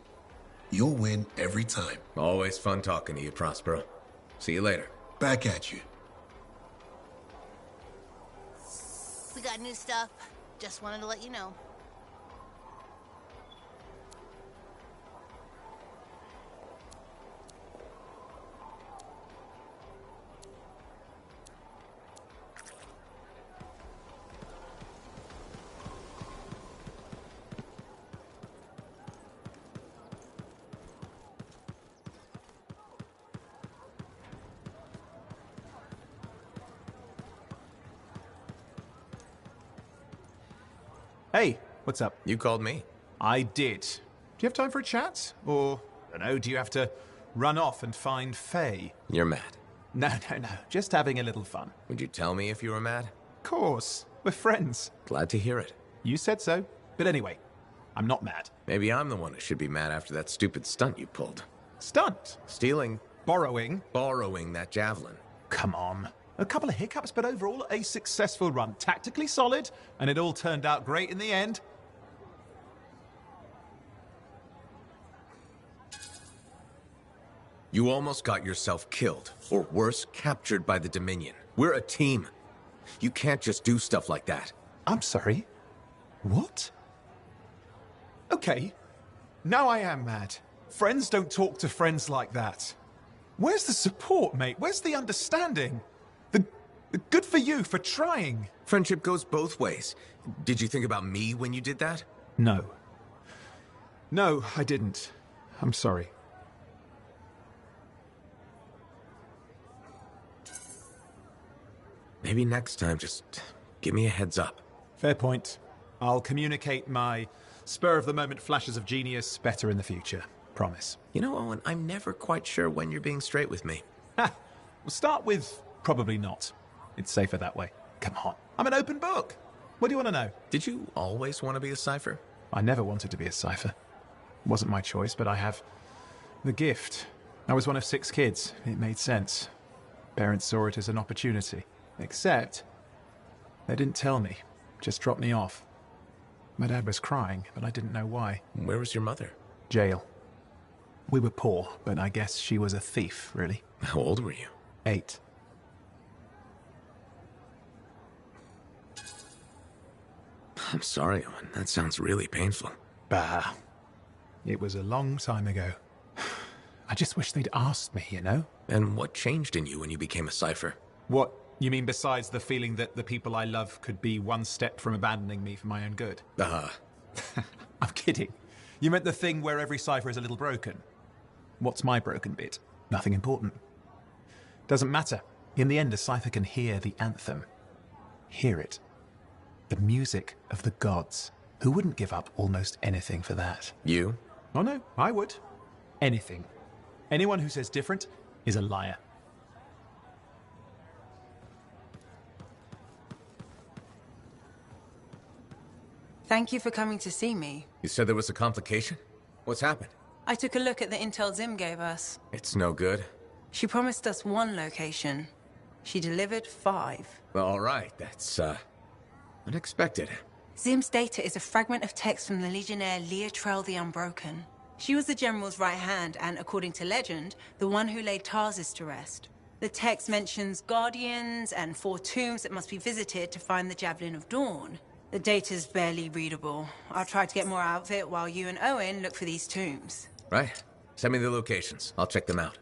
Speaker 17: you'll win every time.
Speaker 2: Always fun talking to you, Prospero. See you later.
Speaker 17: Back at you.
Speaker 15: We got new stuff. Just wanted to let you know.
Speaker 13: Hey, what's up?
Speaker 2: You called me.
Speaker 13: I did. Do you have time for a chat? Or, I don't know, do you have to run off and find Faye?
Speaker 2: You're mad.
Speaker 13: No. Just having a little fun.
Speaker 2: Would you tell me if you were mad?
Speaker 13: Of course. We're friends.
Speaker 2: Glad to hear it.
Speaker 13: You said so. But anyway, I'm not mad.
Speaker 2: Maybe I'm the one who should be mad after that stupid stunt you pulled.
Speaker 13: Stunt?
Speaker 2: Stealing.
Speaker 13: Borrowing?
Speaker 2: Borrowing that javelin.
Speaker 13: Come on. A couple of hiccups, but overall a successful run. Tactically solid, and it all turned out great in the end.
Speaker 2: You almost got yourself killed, or worse, captured by the Dominion. We're a team. You can't just do stuff like that.
Speaker 13: I'm sorry. What? Okay. Now I am mad. Friends don't talk to friends like that. Where's the support, mate? Where's the understanding? The good for you for trying.
Speaker 2: Friendship goes both ways. Did you think about me when you did that?
Speaker 13: No. No, I didn't. I'm sorry.
Speaker 2: Maybe next time, just give me a heads up.
Speaker 13: Fair point. I'll communicate my spur-of-the-moment flashes of genius better in the future. Promise.
Speaker 2: You know, Owen, I'm never quite sure when you're being straight with me.
Speaker 13: Ha! We'll start with probably not. It's safer that way. Come on. I'm an open book. What do you want to know?
Speaker 2: Did you always want to be a cipher?
Speaker 13: I never wanted to be a cipher. It wasn't my choice, but I have the gift. I was one of 6 kids. It made sense. Parents saw it as an opportunity. Except, they didn't tell me. Just dropped me off. My dad was crying, but I didn't know why.
Speaker 2: Where was your mother?
Speaker 13: Jail. We were poor, but I guess she was a thief, really.
Speaker 2: How old were you?
Speaker 13: 8.
Speaker 2: I'm sorry, Owen. That sounds really painful.
Speaker 13: Bah. It was a long time ago. I just wish they'd asked me, you know?
Speaker 2: And what changed in you when you became a cipher?
Speaker 13: What? You mean besides the feeling that the people I love could be one step from abandoning me for my own good? I'm kidding. You meant the thing where every cipher is a little broken. What's my broken bit? Nothing important. Doesn't matter. In the end, a cipher can hear the anthem. Hear it. The music of the gods. Who wouldn't give up almost anything for that?
Speaker 2: You?
Speaker 13: Oh no, I would. Anything. Anyone who says different is a liar.
Speaker 11: Thank you for coming to see me.
Speaker 2: You said there was a complication? What's happened?
Speaker 11: I took a look at the intel Zim gave us.
Speaker 2: It's no good.
Speaker 11: She promised us 1 location. She delivered 5.
Speaker 2: Well, all right, that's, unexpected.
Speaker 11: Zim's data is a fragment of text from the Legionnaire Leotrel the Unbroken. She was the General's right hand and, according to legend, the one who laid Tarsus to rest. The text mentions guardians and 4 tombs that must be visited to find the Javelin of Dawn. The data's barely readable. I'll try to get more out of it while you and Owen look for these tombs.
Speaker 2: Right. Send me the locations. I'll check them out.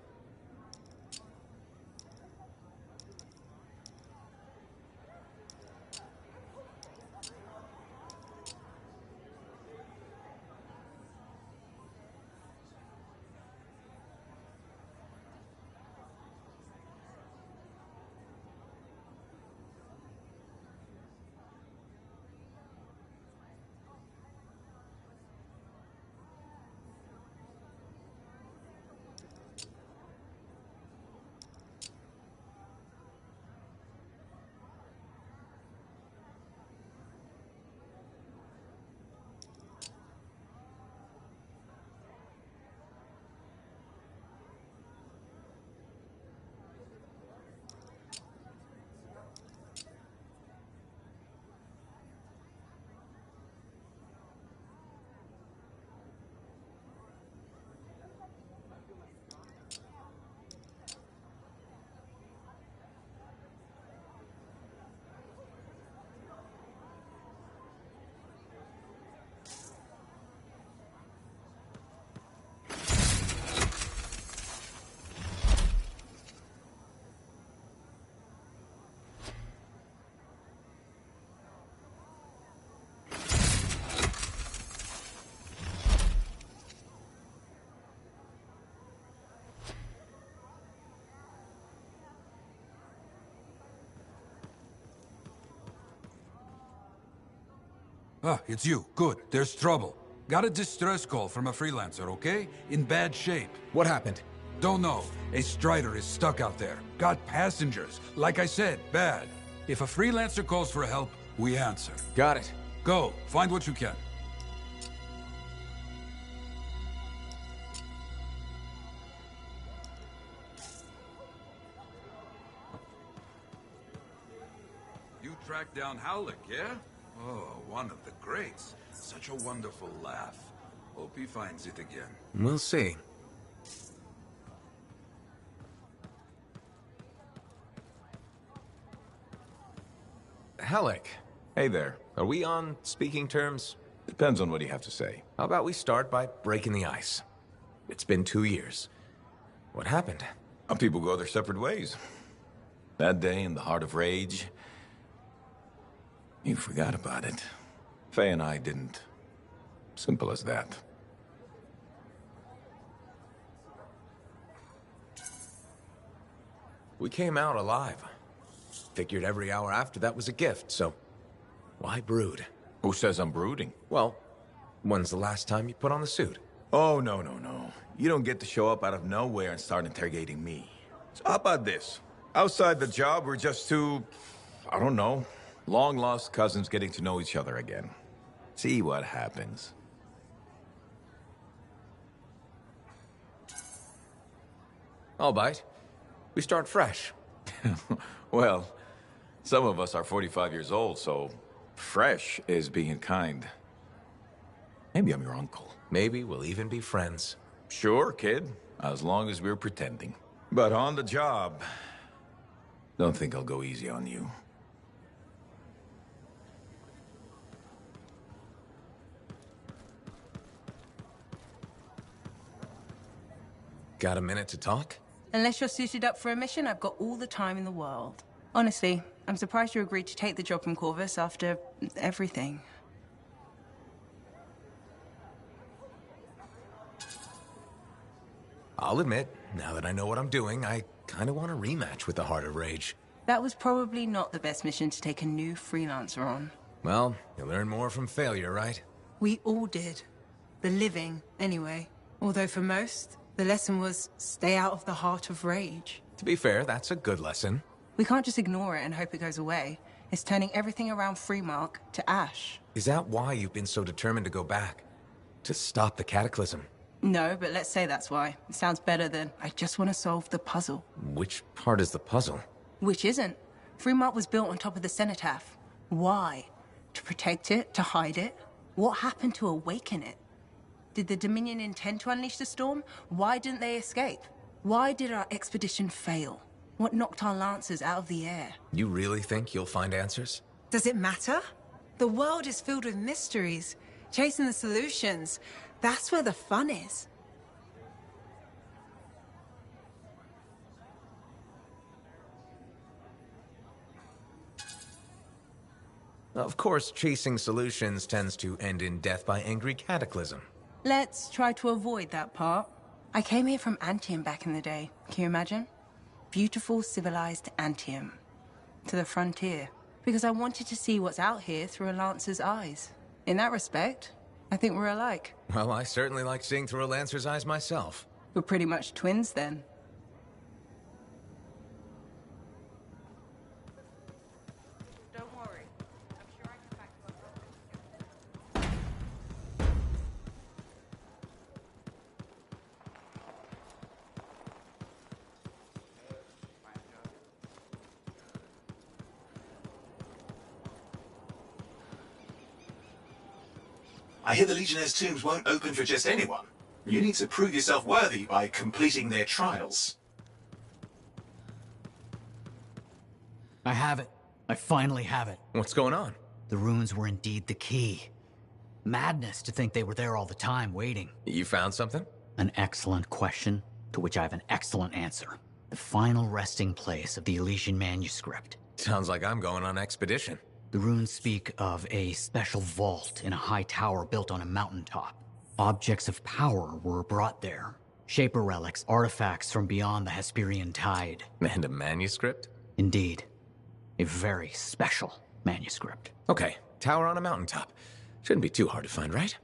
Speaker 1: Ah, it's you. Good. There's trouble. Got a distress call from a freelancer, okay? In bad shape.
Speaker 2: What happened?
Speaker 1: Don't know. A Strider is stuck out there. Got passengers. Like I said, bad. If a freelancer calls for help, we answer.
Speaker 2: Got it.
Speaker 1: Go. Find what you can. You tracked down Howlick, yeah? Oh, one of the greats. Such a wonderful laugh. Hope he finds it again.
Speaker 2: We'll see. Halleck.
Speaker 18: Hey there.
Speaker 2: Are we on speaking terms?
Speaker 18: Depends on what you have to say.
Speaker 2: How about we start by breaking the ice? It's been 2 years. What happened?
Speaker 18: People go their separate ways. That day in the heart of rage, you forgot about it. Faye and I didn't. Simple as that.
Speaker 2: We came out alive. Figured every hour after that was a gift, so why brood?
Speaker 18: Who says I'm brooding?
Speaker 2: Well, when's the last time you put on the suit?
Speaker 18: Oh, no. You don't get to show up out of nowhere and start interrogating me. So how about this? Outside the job, we're just two, I don't know, long-lost cousins getting to know each other again. See what happens.
Speaker 2: I'll bite. We start fresh.
Speaker 18: Well, some of us are 45 years old, so fresh is being kind. Maybe I'm your uncle.
Speaker 2: Maybe we'll even be friends.
Speaker 18: Sure, kid, as long as we're pretending. But on the job, don't think I'll go easy on you.
Speaker 2: Got a minute to talk?
Speaker 11: Unless you're suited up for a mission, I've got all the time in the world. Honestly, I'm surprised you agreed to take the job from Corvus after everything.
Speaker 2: I'll admit, now that I know what I'm doing, I kind of want a rematch with the Heart of Rage.
Speaker 11: That was probably not the best mission to take a new freelancer on.
Speaker 2: Well, you learn more from failure, right?
Speaker 11: We all did. The living, anyway. Although for most, the lesson was stay out of the Heart of Rage.
Speaker 2: To be fair, that's a good lesson.
Speaker 11: We can't just ignore it and hope it goes away. It's turning everything around Freemark to ash.
Speaker 2: Is that why you've been so determined to go back? To stop the cataclysm?
Speaker 11: No, but let's say that's why. It sounds better than, I just want to solve the puzzle.
Speaker 2: Which part is the puzzle?
Speaker 11: Which isn't. Freemark was built on top of the cenotaph. Why? To protect it? To hide it? What happened to awaken it? Did the Dominion intend to unleash the storm? Why didn't they escape? Why did our expedition fail? What knocked our lancers out of the air?
Speaker 2: You really think you'll find answers?
Speaker 11: Does it matter? The world is filled with mysteries. Chasing the solutions, that's where the fun is.
Speaker 2: Of course, chasing solutions tends to end in death by angry cataclysm.
Speaker 11: Let's try to avoid that part. I came here from Anthem back in the day. Can you imagine? Beautiful, civilized Anthem. To the frontier. Because I wanted to see what's out here through a Lancer's eyes. In that respect, I think we're alike.
Speaker 2: Well, I certainly like seeing through a Lancer's eyes myself.
Speaker 11: We're pretty much twins then. Don't worry. I'm sure I can back you up.
Speaker 5: I hear the Legionnaire's tombs won't open for just anyone. You need to prove yourself worthy by completing their trials.
Speaker 3: I have it. I finally have it.
Speaker 2: What's going on?
Speaker 3: The runes were indeed the key. Madness to think they were there all the time, waiting.
Speaker 2: You found something?
Speaker 3: An excellent question, to which I have an excellent answer. The final resting place of the Elysian manuscript.
Speaker 2: Sounds like I'm going on expedition.
Speaker 3: The runes speak of a special vault in a high tower built on a mountaintop. Objects of power were brought there. Shaper relics, artifacts from beyond the Hesperian tide.
Speaker 2: And a manuscript?
Speaker 3: Indeed. A very special manuscript.
Speaker 2: Okay, tower on a mountaintop. Shouldn't be too hard to find, right?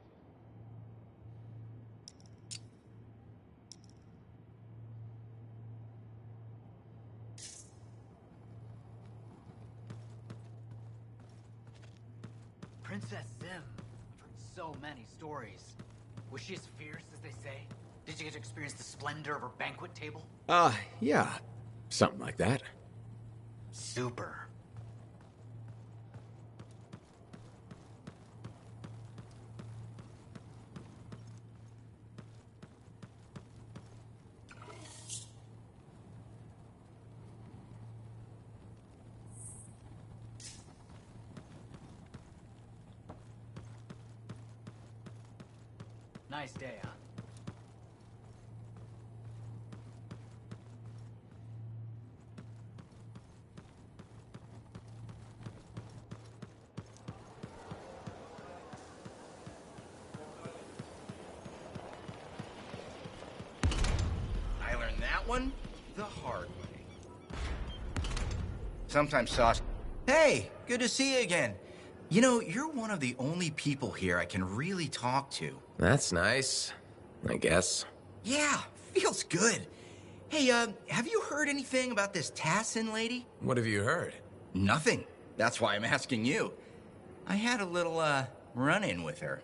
Speaker 3: Princess Zim. I've heard so many stories. Was she as fierce as they say? Did you get to experience the splendor of her banquet table?
Speaker 2: Yeah. Something like that.
Speaker 3: Super. Nice day, huh?
Speaker 19: I learned that one the hard way. Sometimes sauce. Hey, good to see you again. You know, you're one of the only people here I can really talk to.
Speaker 2: That's nice, I guess.
Speaker 19: Yeah, feels good. Hey, have you heard anything about this Tassin lady?
Speaker 2: What have you heard?
Speaker 19: Nothing. That's why I'm asking you. I had a little, run-in with her.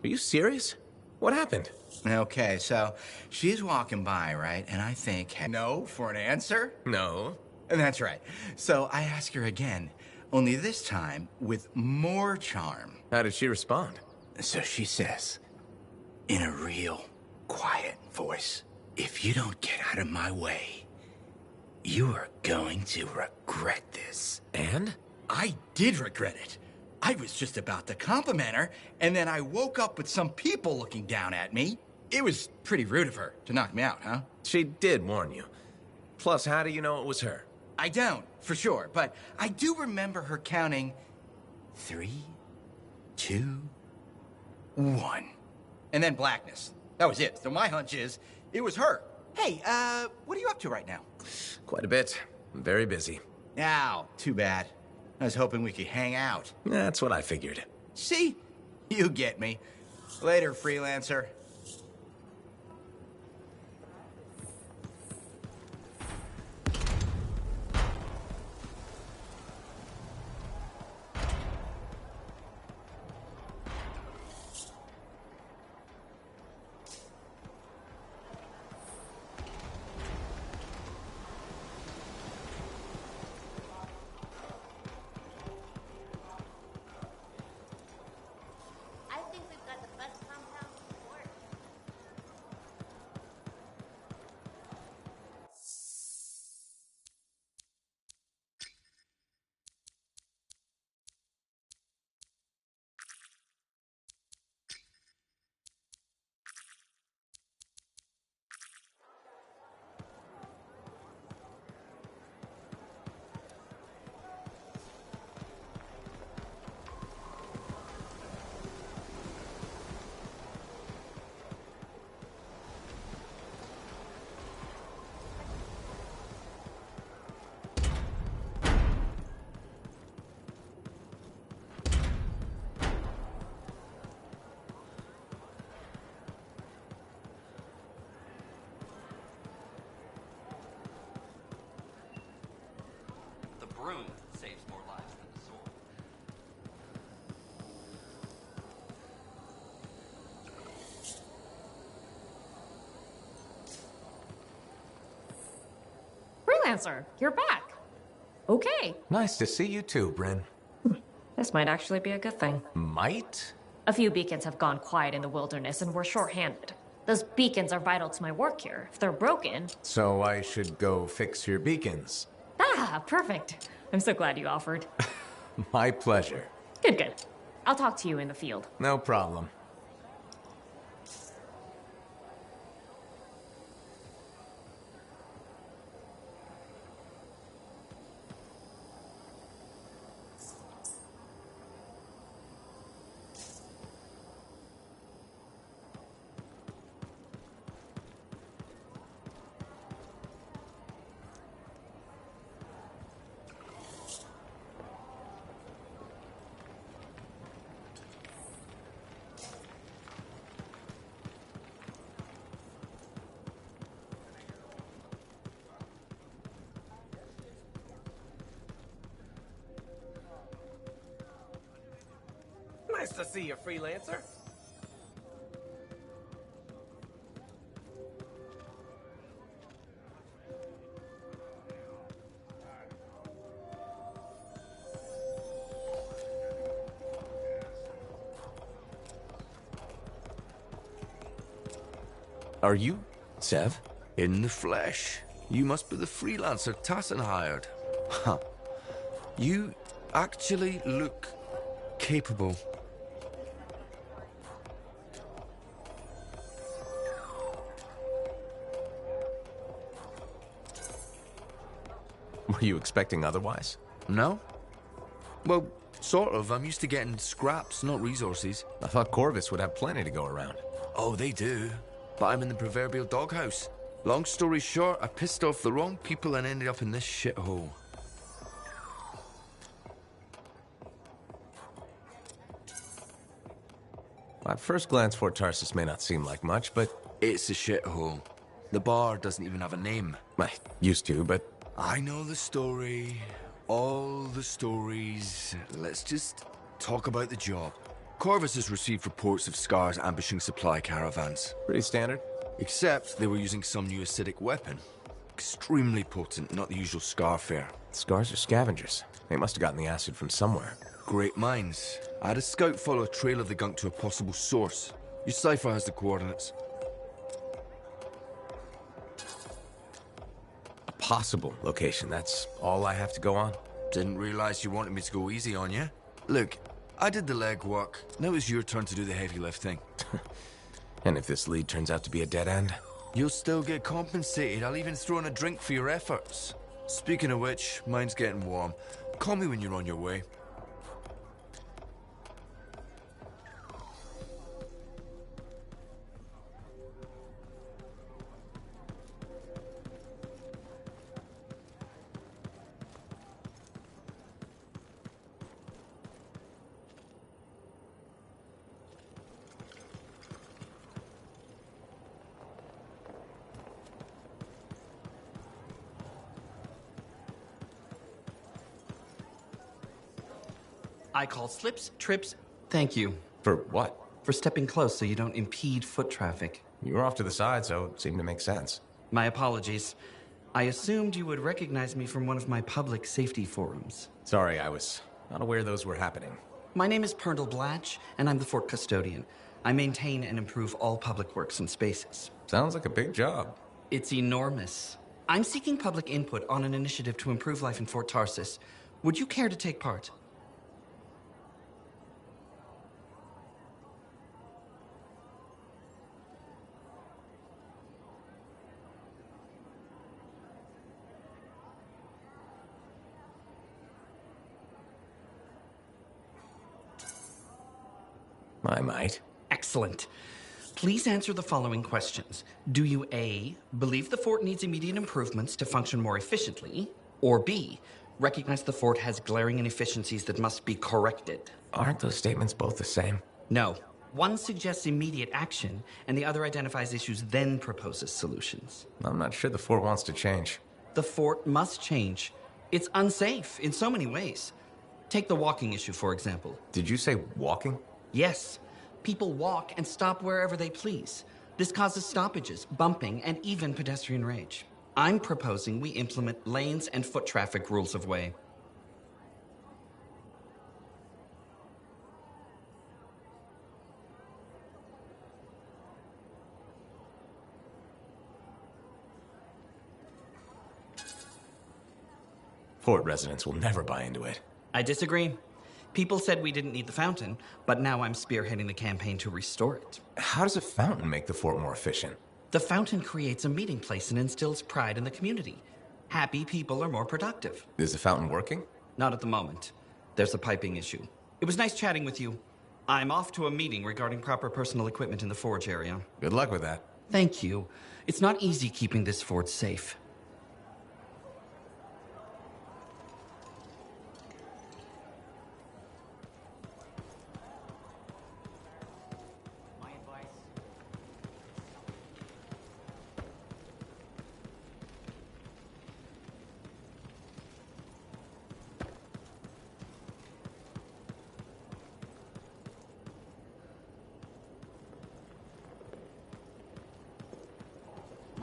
Speaker 2: Are you serious? What happened?
Speaker 19: Okay, so she's walking by, right? And I think, no for an answer?
Speaker 2: No.
Speaker 19: And that's right. So I ask her again, only this time with more charm.
Speaker 2: How did she respond?
Speaker 19: So she says, in a real quiet voice, if you don't get out of my way, you are going to regret this.
Speaker 2: And?
Speaker 19: I did regret it. I was just about to compliment her, and then I woke up with some people looking down at me. It was pretty rude of her to knock me out, huh?
Speaker 2: She did warn you. Plus, how do you know it was her?
Speaker 19: I don't, for sure, but I do remember her counting 3, 2, 1. And then blackness. That was it. So my hunch is, it was her. Hey, what are you up to right now?
Speaker 2: Quite a bit. I'm very busy.
Speaker 19: Ow, too bad. I was hoping we could hang out.
Speaker 2: That's what I figured.
Speaker 19: See? You get me. Later, freelancer.
Speaker 15: I think we've got the best compound in the port.
Speaker 6: The broom saves more lives than the sword.
Speaker 20: Freelancer, you're back. Okay.
Speaker 2: Nice to see you too, Bryn.
Speaker 20: This might actually be a good thing.
Speaker 2: Might?
Speaker 20: A few beacons have gone quiet in the wilderness and we're short-handed. Those beacons are vital to my work here. If they're broken...
Speaker 2: So I should go fix your beacons.
Speaker 20: Ah, perfect. I'm so glad you offered.
Speaker 2: My pleasure.
Speaker 20: Good, good. I'll talk to you in the field.
Speaker 2: No problem.
Speaker 21: Nice to see you, freelancer.
Speaker 22: Are you Sev? In the flesh. You must be the freelancer Tassin hired. Huh. You actually look capable.
Speaker 2: Were you expecting otherwise?
Speaker 22: No? Well, sort of. I'm used to getting scraps, not resources.
Speaker 2: I thought Corvus would have plenty to go around.
Speaker 22: Oh, they do. But I'm in the proverbial doghouse. Long story short, I pissed off the wrong people and ended up in this shithole.
Speaker 2: At first glance, Fort Tarsis may not seem like much, but...
Speaker 22: It's a shithole. The bar doesn't even have a name.
Speaker 2: I used to, but...
Speaker 22: I know the story. All the stories. Let's just talk about the job. Corvus has received reports of Scars ambushing supply caravans.
Speaker 2: Pretty standard.
Speaker 22: Except they were using some new acidic weapon. Extremely potent, not the usual Scar fare.
Speaker 2: Scars are scavengers. They must have gotten the acid from somewhere.
Speaker 22: Great minds. I had a scout follow a trail of the gunk to a possible source. Your cipher has the coordinates.
Speaker 2: A possible location, that's all I have to go on?
Speaker 22: Didn't realize you wanted me to go easy on you. Look, I did the legwork. Now it's your turn to do the heavy lifting.
Speaker 2: And if this lead turns out to be a dead end?
Speaker 22: You'll still get compensated. I'll even throw in a drink for your efforts. Speaking of which, mine's getting warm. Call me when you're on your way.
Speaker 23: I call slips, trips, thank you.
Speaker 2: For what?
Speaker 23: For stepping close so you don't impede foot traffic.
Speaker 2: You were off to the side, so it seemed to make sense.
Speaker 23: My apologies. I assumed you would recognize me from one of my public safety forums.
Speaker 2: Sorry, I was not aware those were happening.
Speaker 23: My name is Pernell Blatch, and I'm the fort custodian. I maintain and improve all public works and spaces.
Speaker 2: Sounds like a big job.
Speaker 23: It's enormous. I'm seeking public input on an initiative to improve life in Fort Tarsis. Would you care to take part?
Speaker 2: I might.
Speaker 23: Excellent. Please answer the following questions. Do you A, believe the fort needs immediate improvements to function more efficiently? Or B, recognize the fort has glaring inefficiencies that must be corrected?
Speaker 2: Aren't those statements both the same?
Speaker 23: No. One suggests immediate action, and the other identifies issues, then proposes solutions.
Speaker 2: I'm not sure the fort wants to change.
Speaker 23: The fort must change. It's unsafe in so many ways. Take the walking issue, for example.
Speaker 2: Did you say walking?
Speaker 23: Yes. People walk and stop wherever they please. This causes stoppages, bumping, and even pedestrian rage. I'm proposing we implement lanes and foot traffic rules of way.
Speaker 2: Fort residents will never buy into it.
Speaker 23: I disagree. People said we didn't need the fountain, but now I'm spearheading the campaign to restore it.
Speaker 2: How does a fountain make the fort more efficient?
Speaker 23: The fountain creates a meeting place and instills pride in the community. Happy people are more productive.
Speaker 2: Is the fountain working?
Speaker 23: Not at the moment. There's a piping issue. It was nice chatting with you. I'm off to a meeting regarding proper personal equipment in the forge area.
Speaker 2: Good luck with that.
Speaker 23: Thank you. It's not easy keeping this fort safe.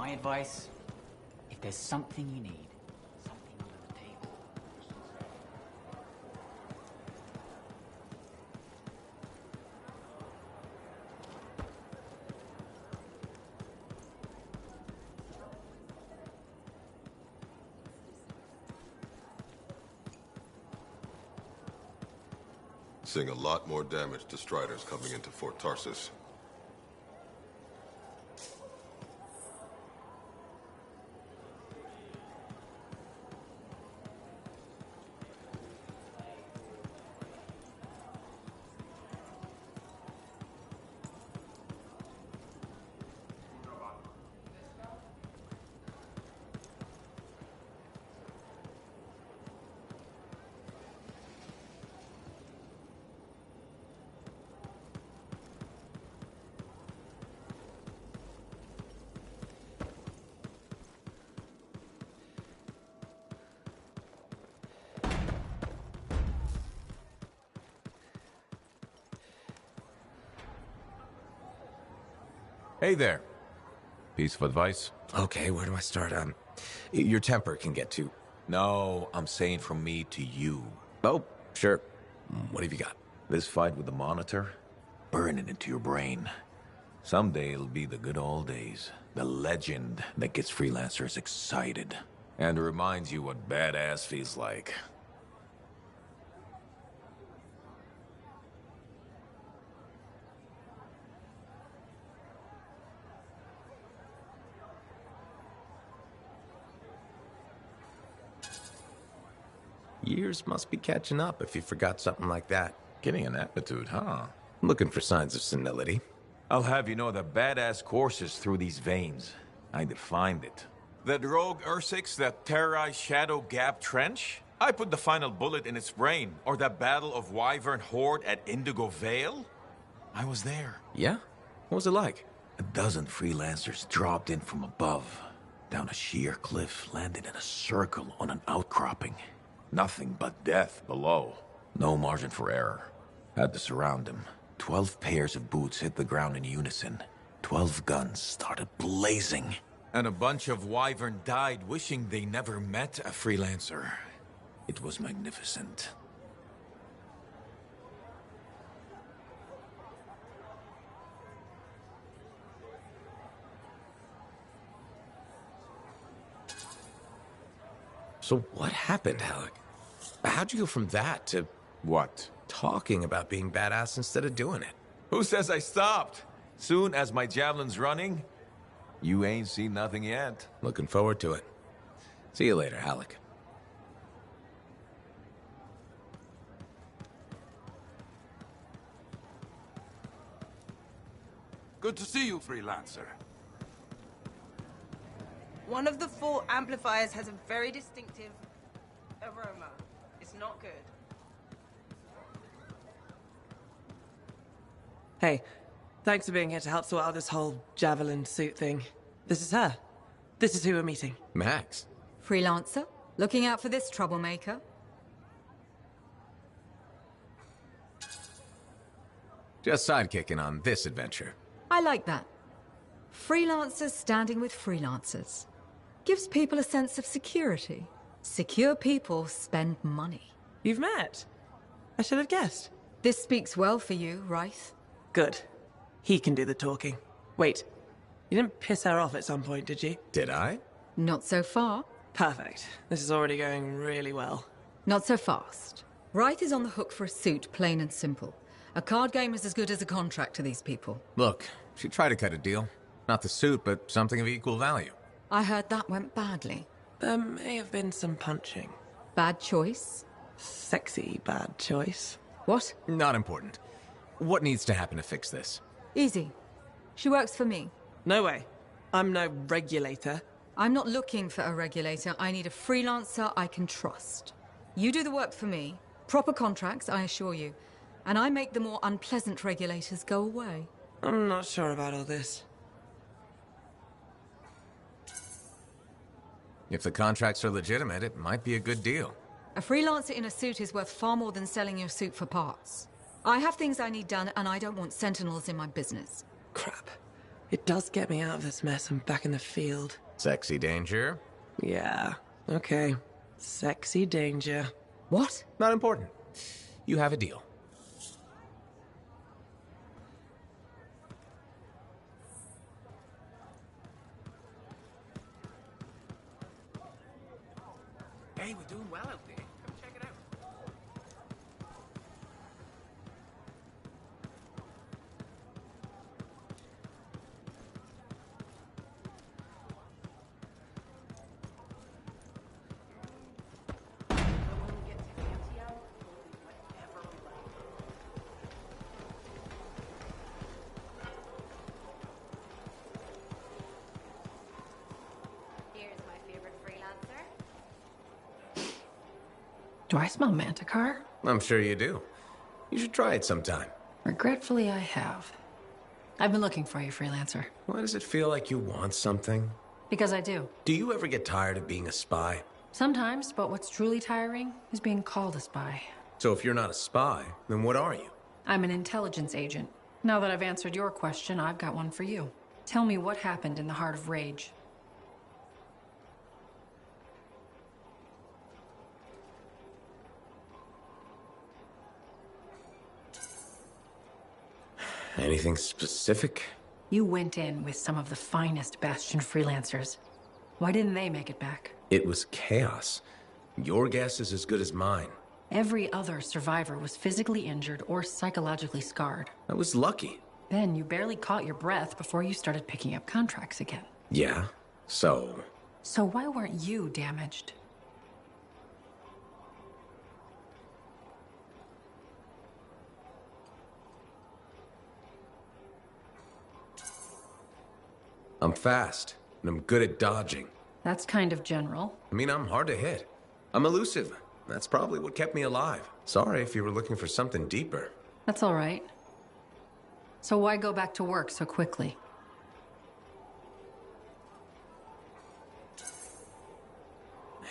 Speaker 3: My advice, if there's something you need, something under the table.
Speaker 8: Seeing a lot more damage to Striders coming into Fort Tarsus.
Speaker 2: Hey there.
Speaker 18: Piece of advice?
Speaker 2: Okay, where do I start? Your temper can get too...
Speaker 18: No, I'm saying from me to you.
Speaker 2: Oh, sure. What have you got?
Speaker 18: This fight with the Monitor, burn it into your brain. Someday it'll be the good old days. The legend that gets freelancers excited. And reminds you what badass feels like.
Speaker 2: Years must be catching up if you forgot something like that.
Speaker 18: Getting an aptitude, huh?
Speaker 2: Looking for signs of senility.
Speaker 18: I'll have you know that badass courses through these veins. I defined it. That rogue Ursix that terrorized Shadow Gap Trench? I put the final bullet in its brain. Or that battle of Wyvern Horde at Indigo Vale? I was there.
Speaker 2: Yeah? What was it like?
Speaker 18: A dozen freelancers dropped in from above. Down a sheer cliff, landed in a circle on an outcropping. Nothing but death below. No margin for error. Had to surround him. 12 pairs of boots hit the ground in unison. 12 guns started blazing. And a bunch of Wyvern died wishing they never met a freelancer. It was magnificent.
Speaker 2: So what happened, Alec? How'd you go from that to...
Speaker 18: What?
Speaker 2: Talking about being badass instead of doing it?
Speaker 18: Who says I stopped? Soon as my javelin's running, you ain't seen nothing yet.
Speaker 2: Looking forward to it. See you later, Alec.
Speaker 1: Good to see you, freelancer.
Speaker 11: One of the 4 amplifiers has a very distinctive aroma. It's not good.
Speaker 10: Hey, thanks for being here to help sort out this whole javelin suit thing. This is her. This is who we're meeting.
Speaker 2: Max.
Speaker 16: Freelancer? Looking out for this troublemaker?
Speaker 2: Just sidekicking on this adventure.
Speaker 16: I like that. Freelancers standing with freelancers. Gives people a sense of security. Secure people spend money.
Speaker 10: You've met? I should have guessed.
Speaker 16: This speaks well for you, Rice.
Speaker 10: Good. He can do the talking. Wait, you didn't piss her off at some point, did you?
Speaker 2: Did I?
Speaker 16: Not so far.
Speaker 10: Perfect. This is already going really well.
Speaker 16: Not so fast. Wright is on the hook for a suit, plain and simple. A card game is as good as a contract to these people.
Speaker 2: Look, she tried to cut a deal. Not the suit, but something of equal value.
Speaker 16: I heard that went badly.
Speaker 10: There may have been some punching.
Speaker 16: Bad choice?
Speaker 10: Sexy bad choice.
Speaker 16: What?
Speaker 2: Not important. What needs to happen to fix this?
Speaker 16: Easy. She works for me.
Speaker 10: No way. I'm no regulator.
Speaker 16: I'm not looking for a regulator. I need a freelancer I can trust. You do the work for me. Proper contracts, I assure you. And I make the more unpleasant regulators go away.
Speaker 10: I'm not sure about all this.
Speaker 2: If the contracts are legitimate, it might be a good deal.
Speaker 16: A freelancer in a suit is worth far more than selling your suit for parts. I have things I need done, and I don't want sentinels in my business.
Speaker 10: Crap. It does get me out of this mess and back in the field.
Speaker 2: Sexy danger?
Speaker 10: Yeah, okay. Sexy danger.
Speaker 2: What? Not important. You have a deal.
Speaker 19: Hey, we're doing well out there. Come check it out.
Speaker 14: Here's my favorite freelancer.
Speaker 16: Do I smell Manticar?
Speaker 2: I'm sure you do. You should try it sometime.
Speaker 16: Regretfully, I have. I've been looking for you, freelancer.
Speaker 2: Why does it feel like you want something?
Speaker 16: Because I do.
Speaker 2: Do you ever get tired of being a spy?
Speaker 16: Sometimes, but what's truly tiring is being called a spy.
Speaker 2: So if you're not a spy, then what are you?
Speaker 16: I'm an intelligence agent. Now that I've answered your question, I've got one for you. Tell me what happened in the Heart of Rage.
Speaker 2: Anything specific?
Speaker 16: You went in with some of the finest Bastion freelancers. Why didn't they make it back?
Speaker 2: It was chaos. Your guess is as good as mine.
Speaker 16: Every other survivor was physically injured or psychologically scarred.
Speaker 2: I was lucky.
Speaker 16: Then you barely caught your breath before you started picking up contracts again.
Speaker 2: Yeah? So
Speaker 16: why weren't you damaged?
Speaker 2: I'm fast, and I'm good at dodging.
Speaker 16: That's kind of general.
Speaker 2: I mean, I'm hard to hit. I'm elusive. That's probably what kept me alive. Sorry if you were looking for something deeper.
Speaker 16: That's all right. So why go back to work so quickly?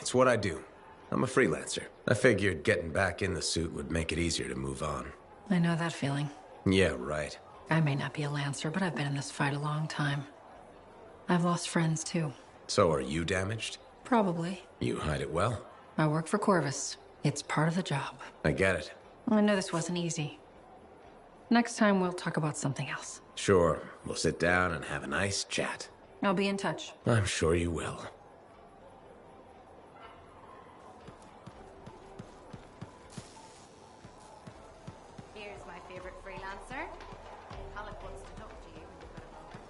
Speaker 2: It's what I do. I'm a freelancer. I figured getting back in the suit would make it easier to move on.
Speaker 16: I know that feeling.
Speaker 2: Yeah, right.
Speaker 16: I may not be a Lancer, but I've been in this fight a long time. I've lost friends, too.
Speaker 2: So are you damaged?
Speaker 16: Probably.
Speaker 2: You hide it well.
Speaker 16: I work for Corvus. It's part of the job.
Speaker 2: I get it.
Speaker 16: I know this wasn't easy. Next time, we'll talk about something else.
Speaker 2: Sure. We'll sit down and have a nice chat.
Speaker 16: I'll be in touch.
Speaker 2: I'm sure you will.
Speaker 14: Here's my favorite freelancer. Halleck wants to talk to you when you've got a moment.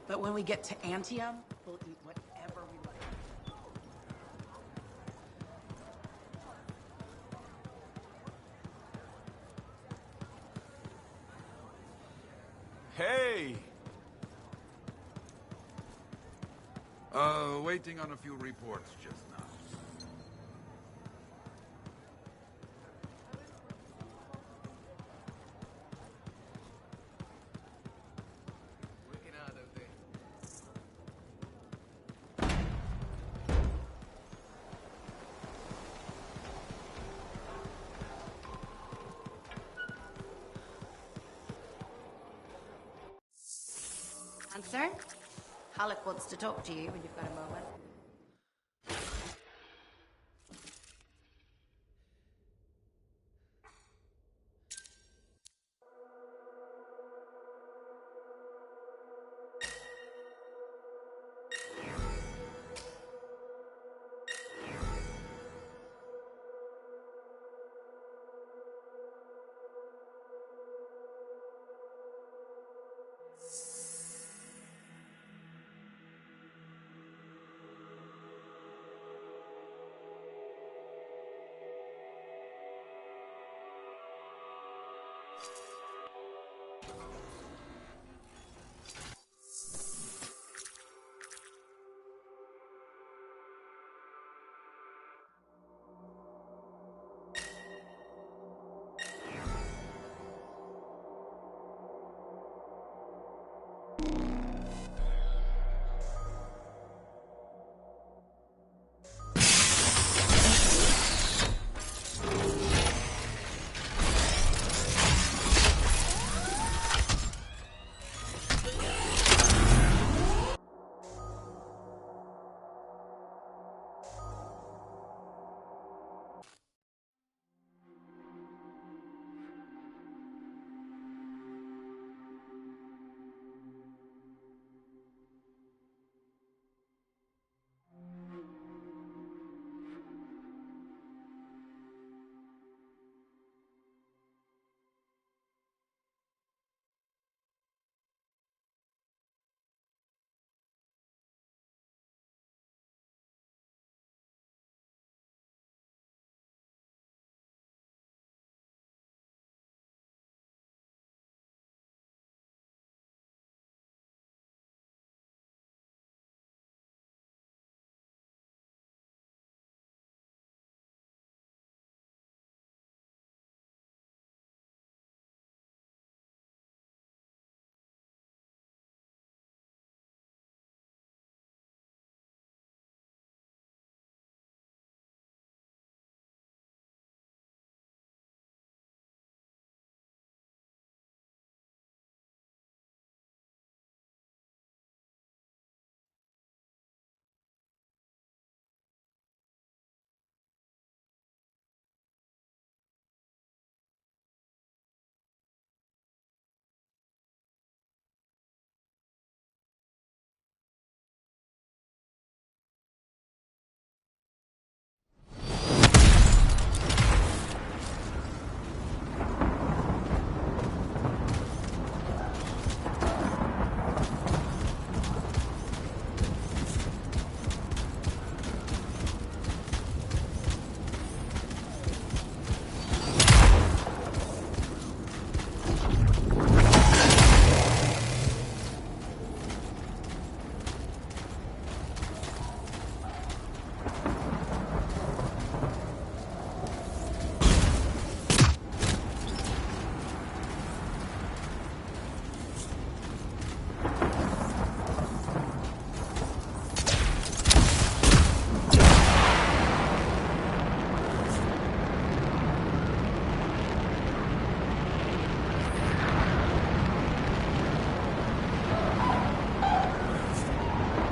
Speaker 4: But when we get to Anthem, we'll eat whatever we like.
Speaker 18: Hey!
Speaker 1: Waiting on a few reports just now.
Speaker 14: Answer? Halleck wants to talk to you when you've got a moment.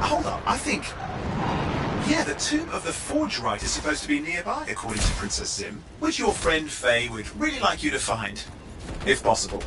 Speaker 5: Hold up, I think... Yeah, the tomb of the Forge Rite is supposed to be nearby, according to Princess Zim, which your friend Faye would really like you to find, if possible.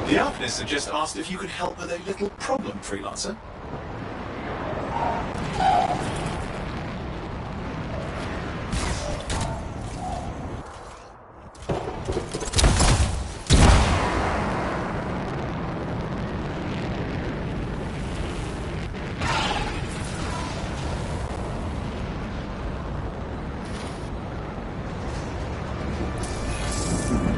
Speaker 5: The Alchemists have just asked if you could help with a little problem, Freelancer.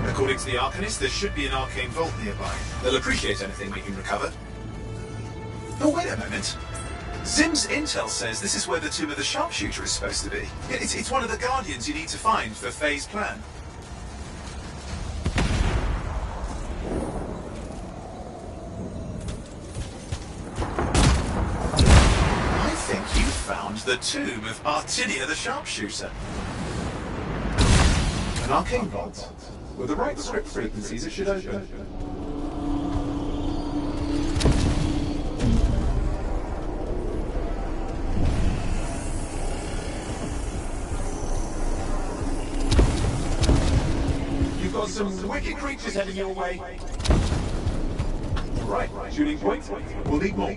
Speaker 5: According to the Arcanist, there should be an arcane vault nearby. They'll appreciate anything we can recover. Oh, wait a moment. Zim's intel says this is where the tomb of the sharpshooter is supposed to be. It's one of the guardians you need to find for Faye's plan. I think you found the tomb of Artinia the sharpshooter. An arcane vault. With the right script frequencies, it should open. You've got some wicked creatures heading your way. Right, shooting point. We'll need more.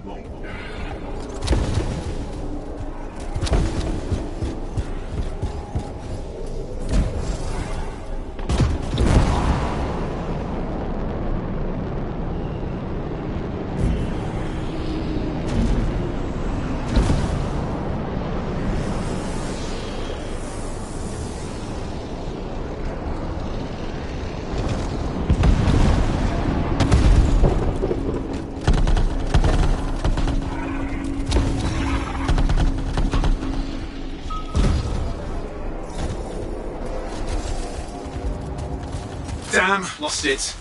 Speaker 5: Damn, lost it.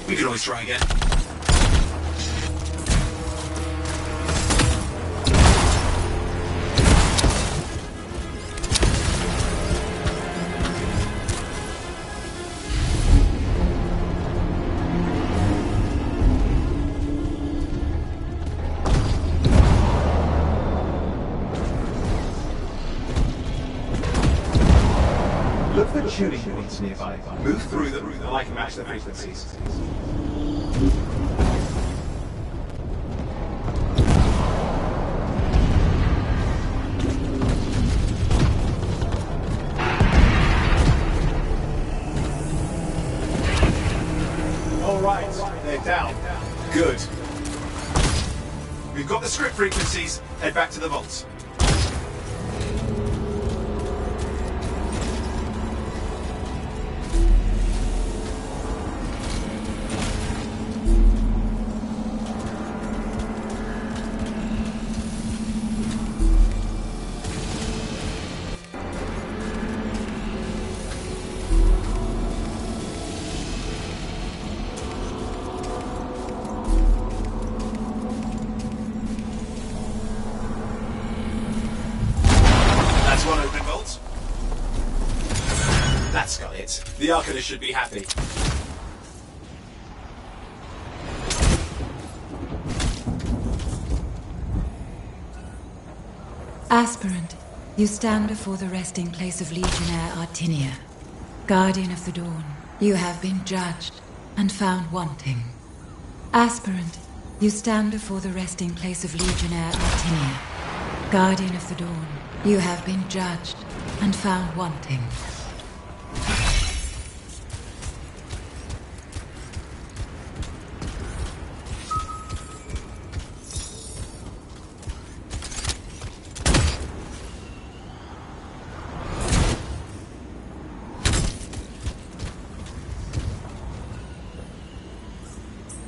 Speaker 5: We could always try again. Look for tuning points nearby. Move through them, and I can match the frequencies. All right, they're down. Good. We've got the script frequencies. Head back to the vaults. The Arcanist should be happy.
Speaker 7: Aspirant, you stand before the resting place of Legionnaire Artinia. Guardian of the Dawn, you have been judged and found wanting. Aspirant, you stand before the resting place of Legionnaire Artinia. Guardian of the Dawn, you have been judged and found wanting.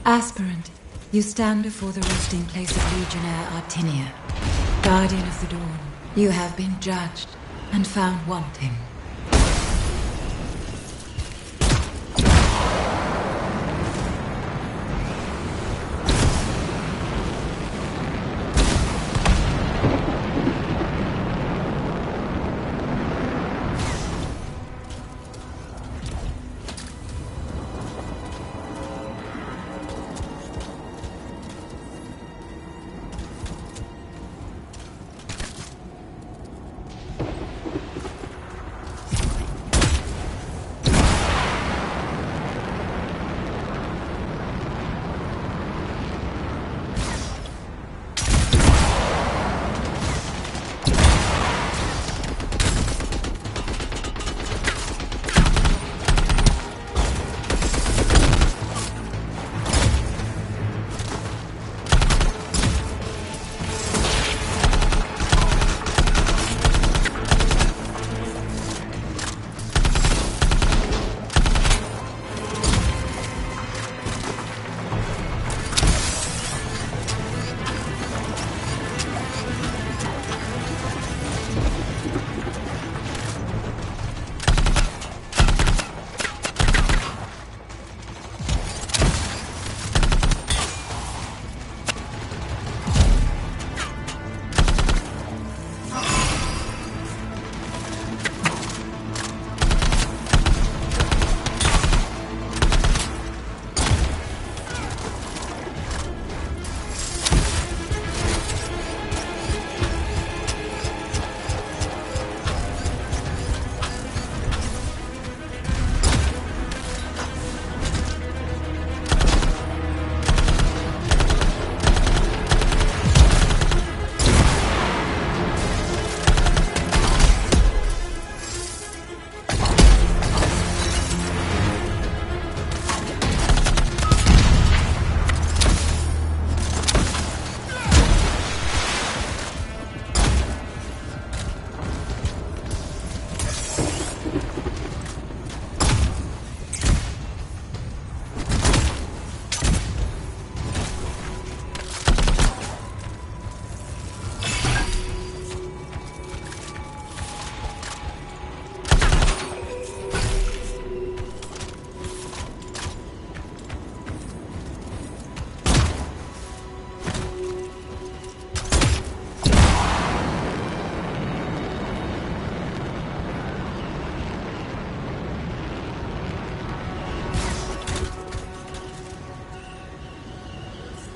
Speaker 7: Aspirant, you stand before the resting place of Legionnaire Artinia. Guardian of the Dawn, you have been judged and found wanting.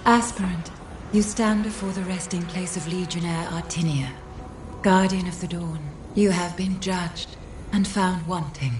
Speaker 7: Aspirant, you stand before the resting place of Legionnaire Artinia. Guardian of the Dawn, you have been judged and found wanting.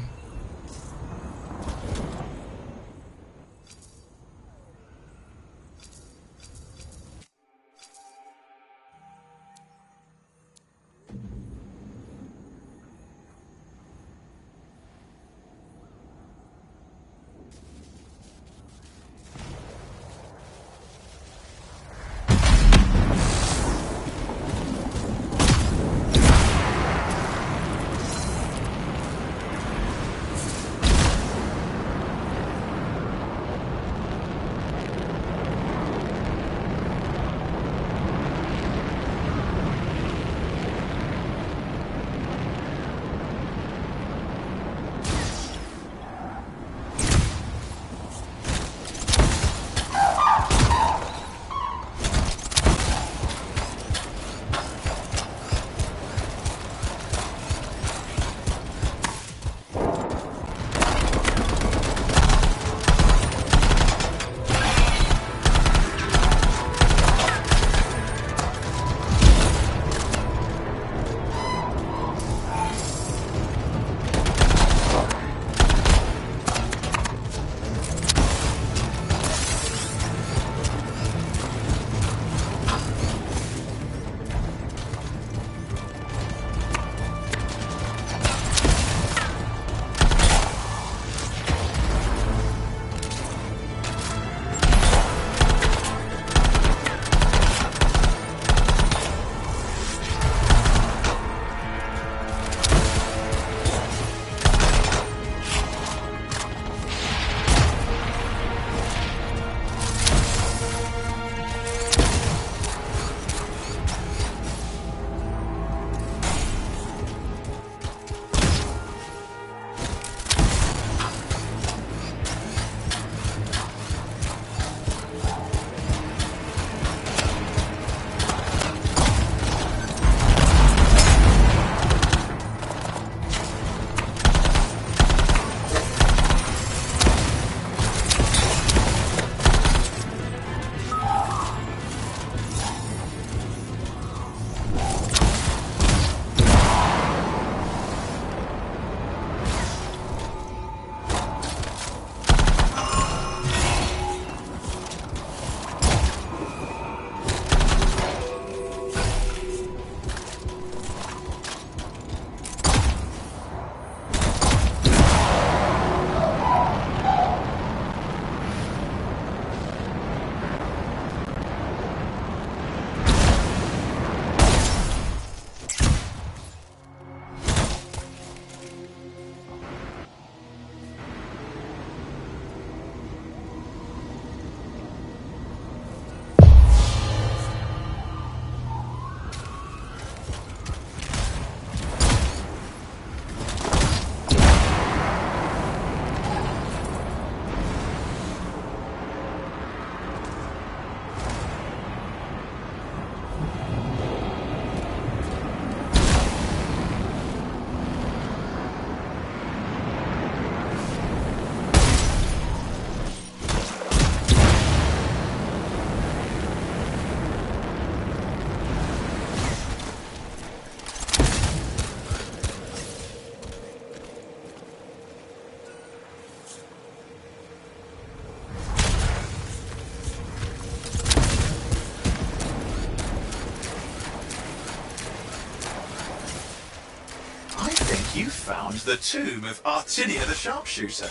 Speaker 5: found the tomb of Artinia the Sharpshooter.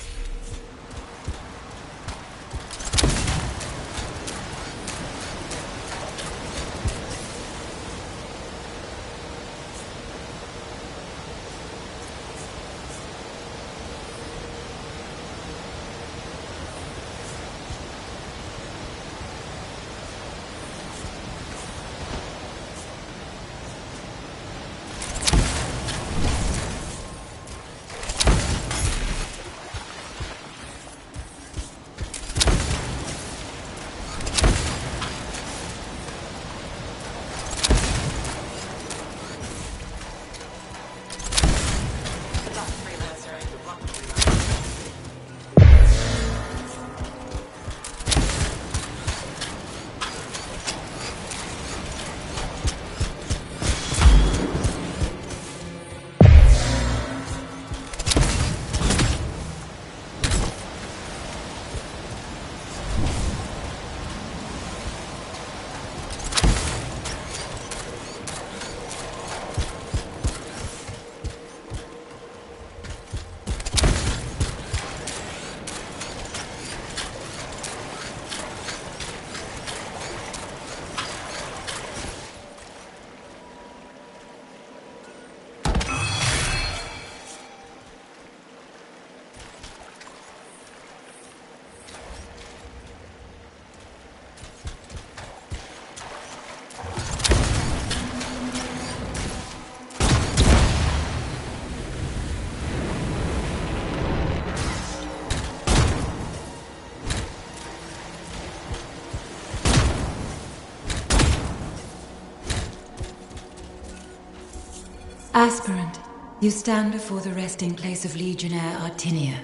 Speaker 7: Aspirant, you stand before the resting place of Legionnaire Artinia.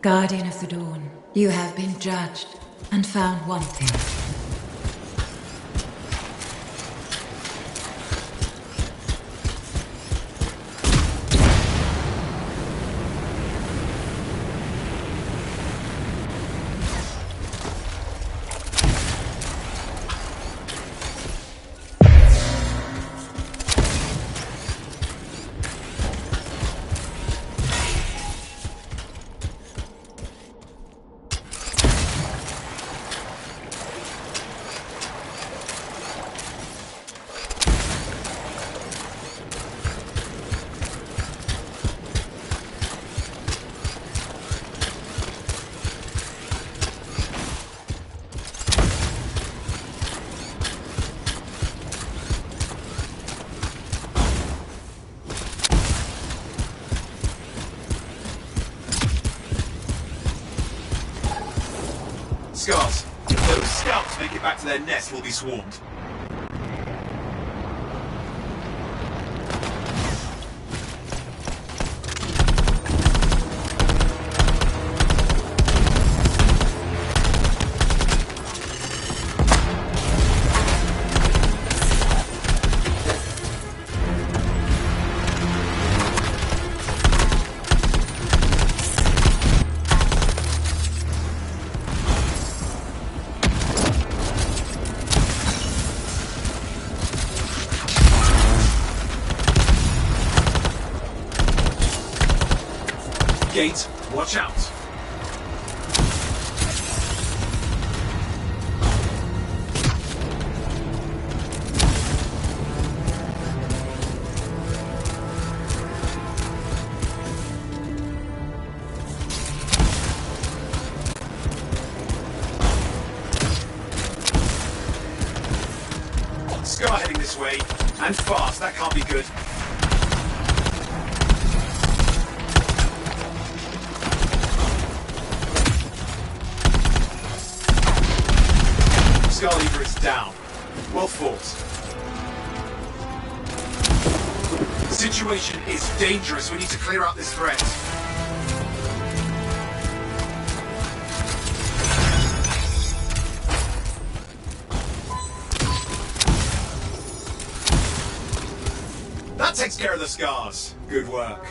Speaker 7: Guardian of the Dawn, you have been judged and found wanting.
Speaker 5: Scars. If those scouts make it back to their nest, we'll be swarmed. Gate, watch out! Scar heading this way, and fast, that can't be good. Scar Leader is down. Well fought. The situation is dangerous. We need to clear out this threat. That takes care of the scars. Good work.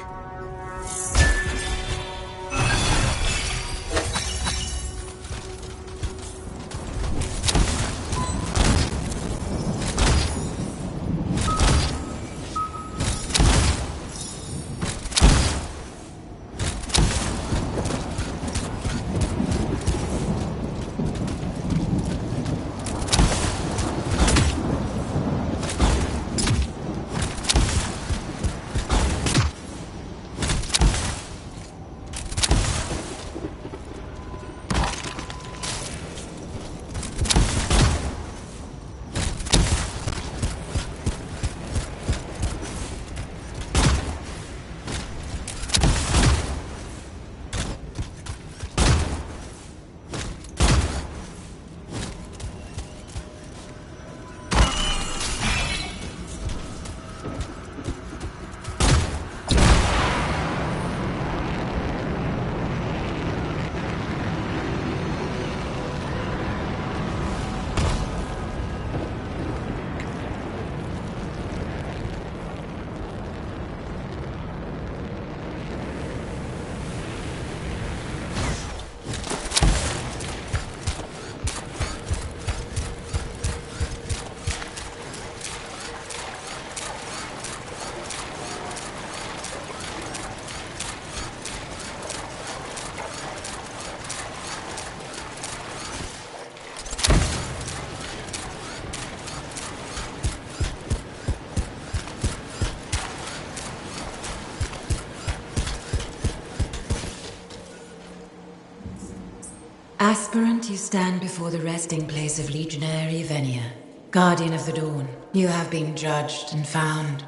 Speaker 7: Aspirant, you stand before the resting place of Legionnaire Evenia. Guardian of the Dawn, you have been judged and found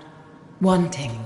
Speaker 7: wanting.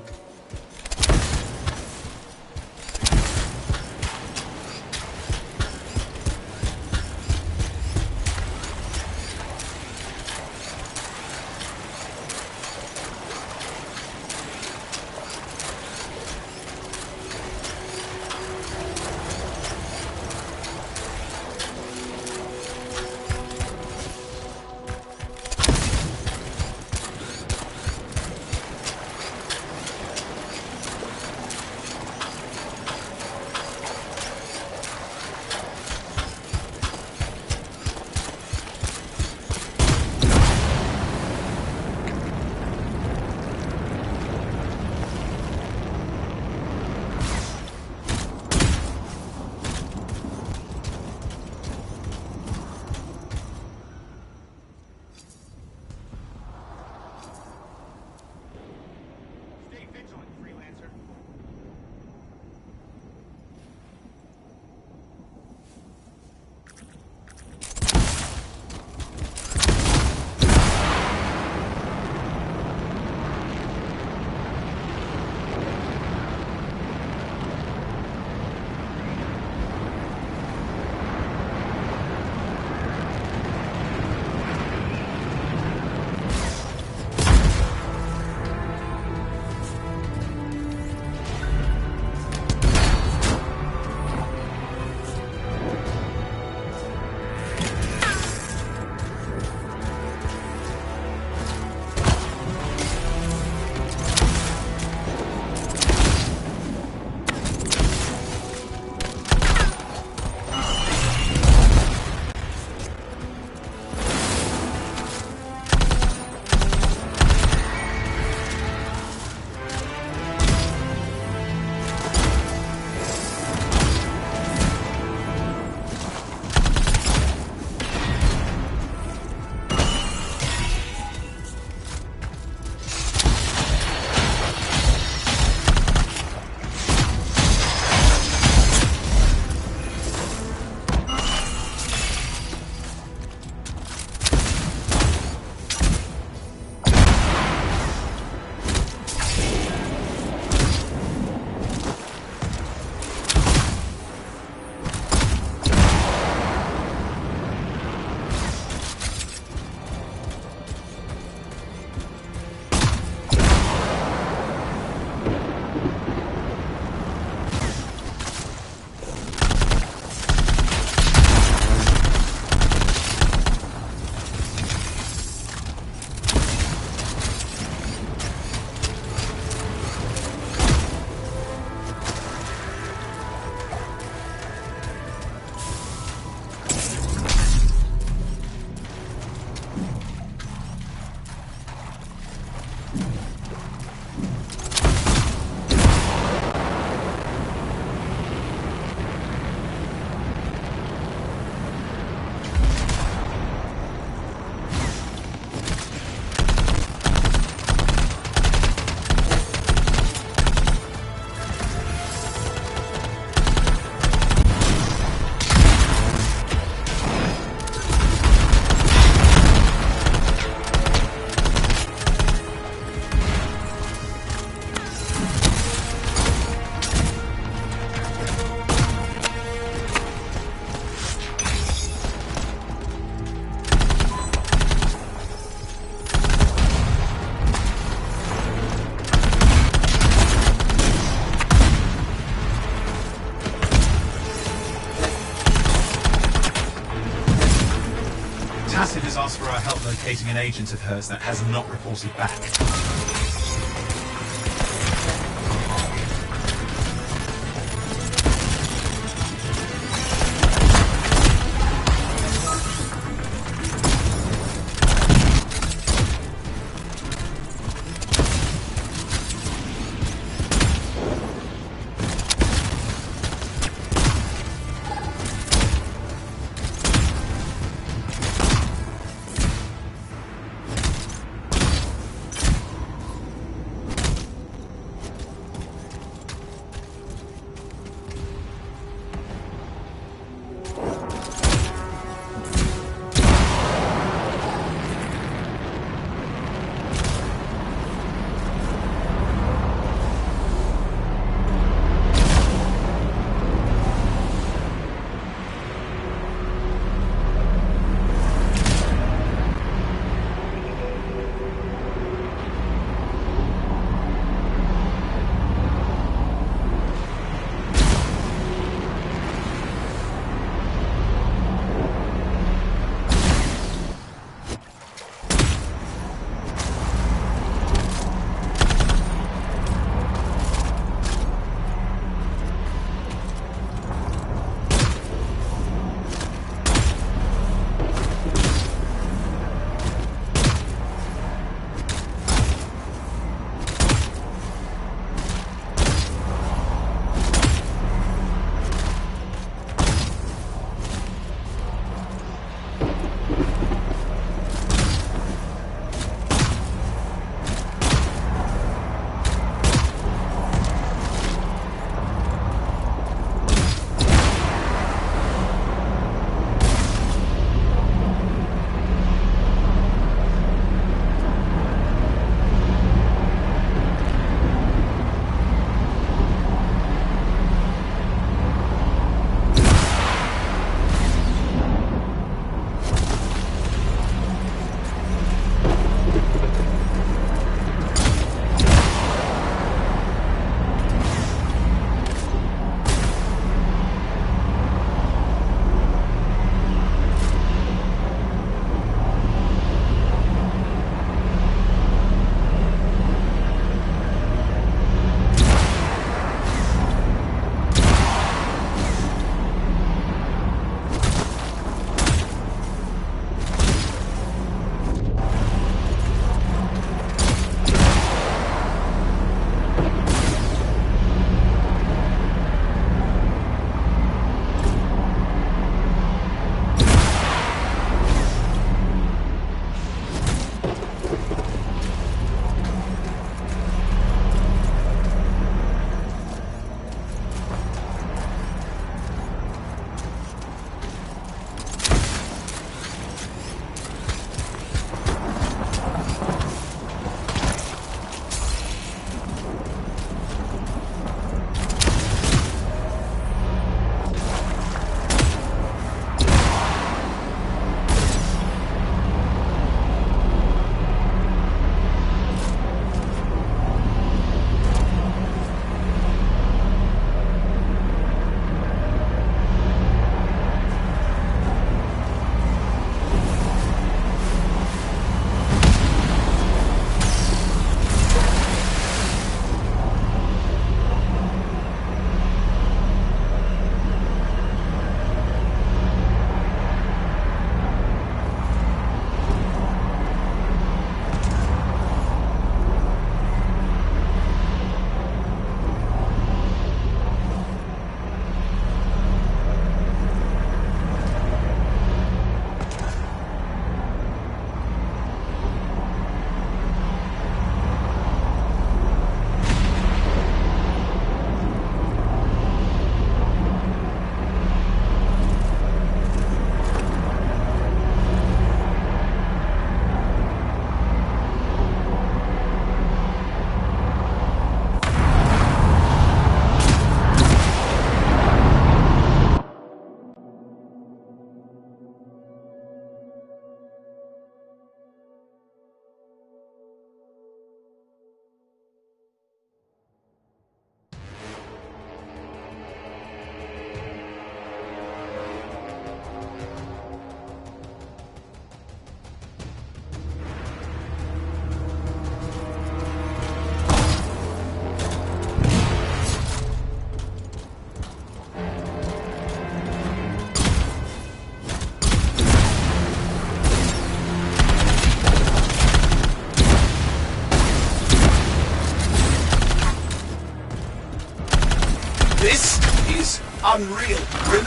Speaker 5: Tacit has asked for our help locating an agent of hers that has not reported back.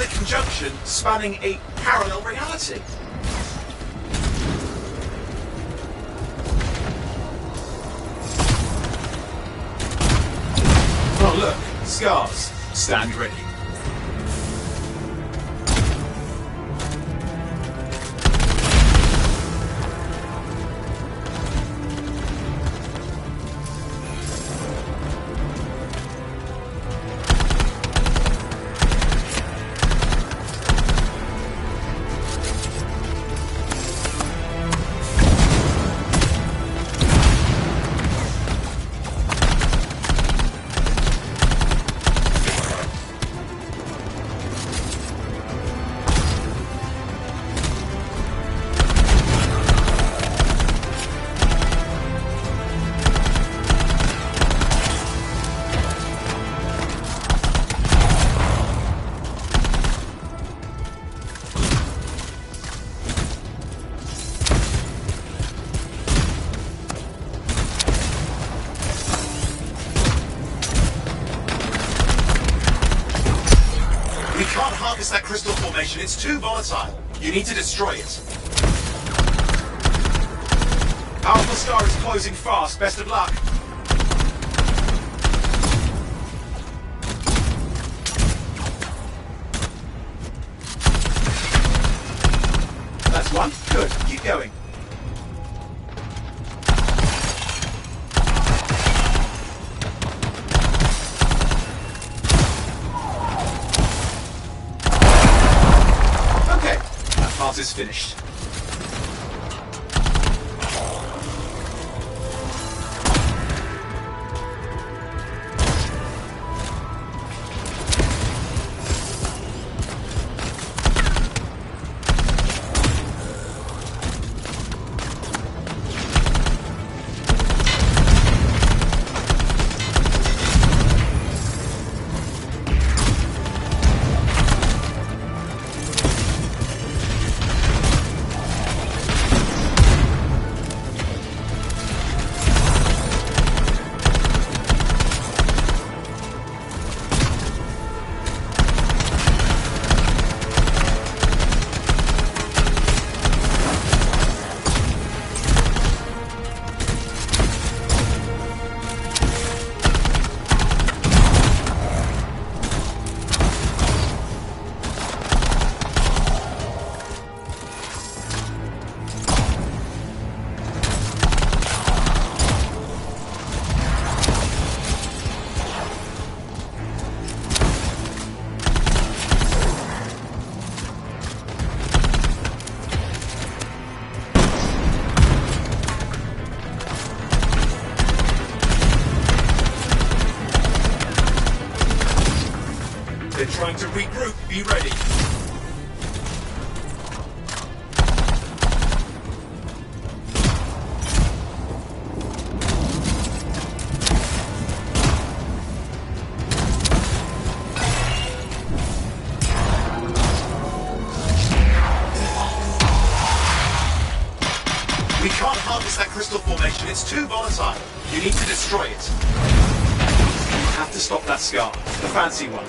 Speaker 5: infinite conjunction spanning a parallel reality. Oh look, scars. Stand ready. That crystal formation, it's too volatile. You need to destroy it. Alpha Star is closing fast. Best of luck. That's one. Good. Keep going. Part is finished. They're trying to regroup. Be ready. We can't harvest that crystal formation. It's too volatile. You need to destroy it. You have to stop that scar. The fancy one.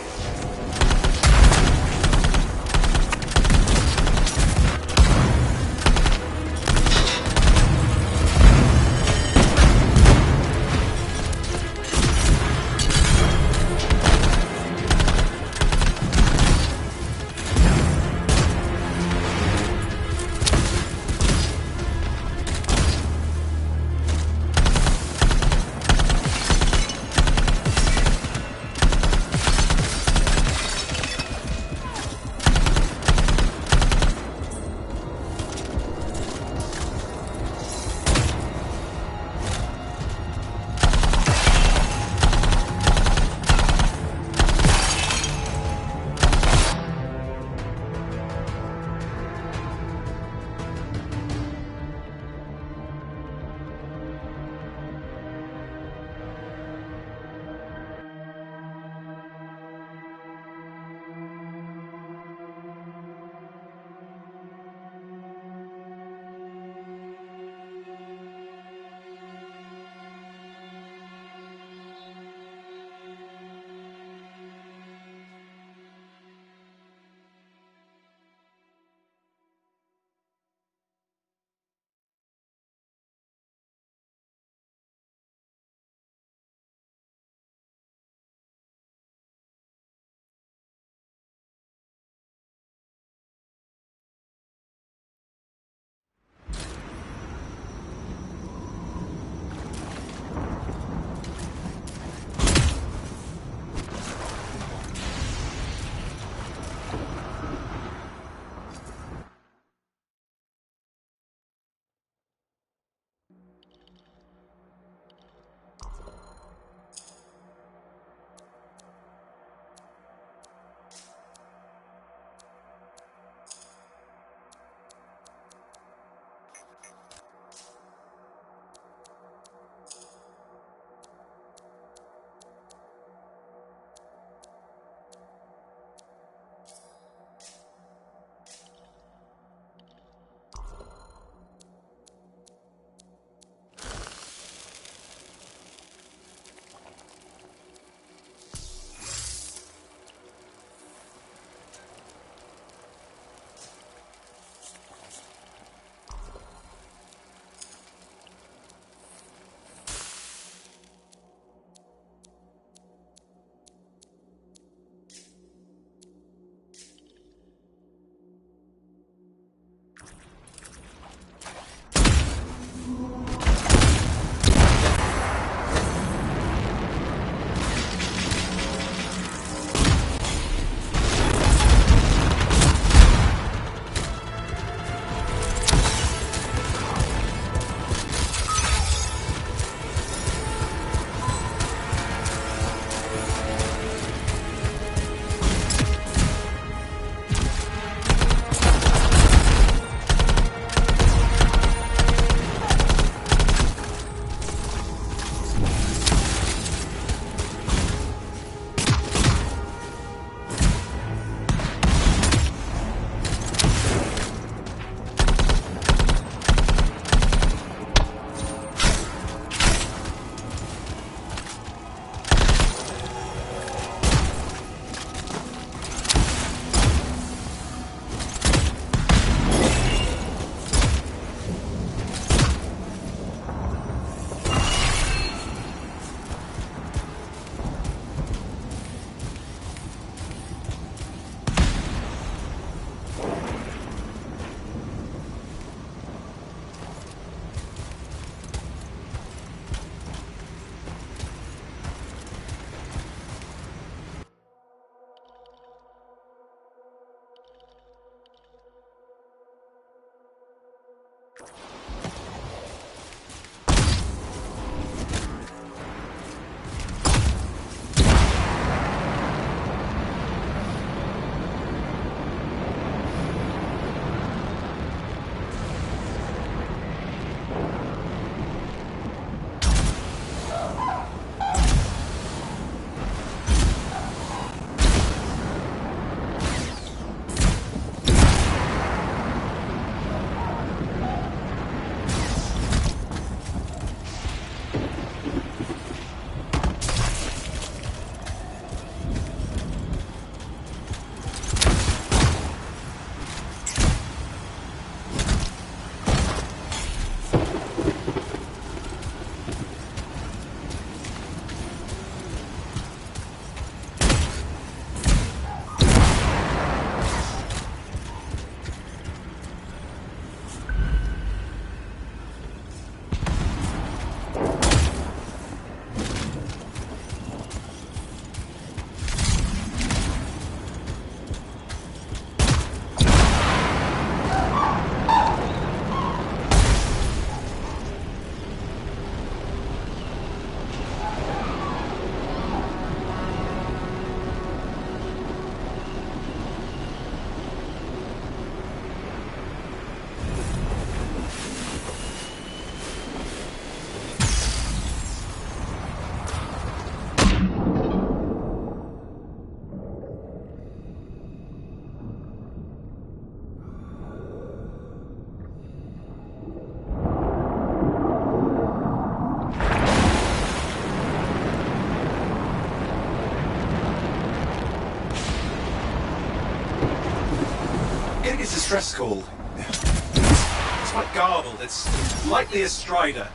Speaker 5: It's a stress call. It's quite garbled. It's likely a Strider.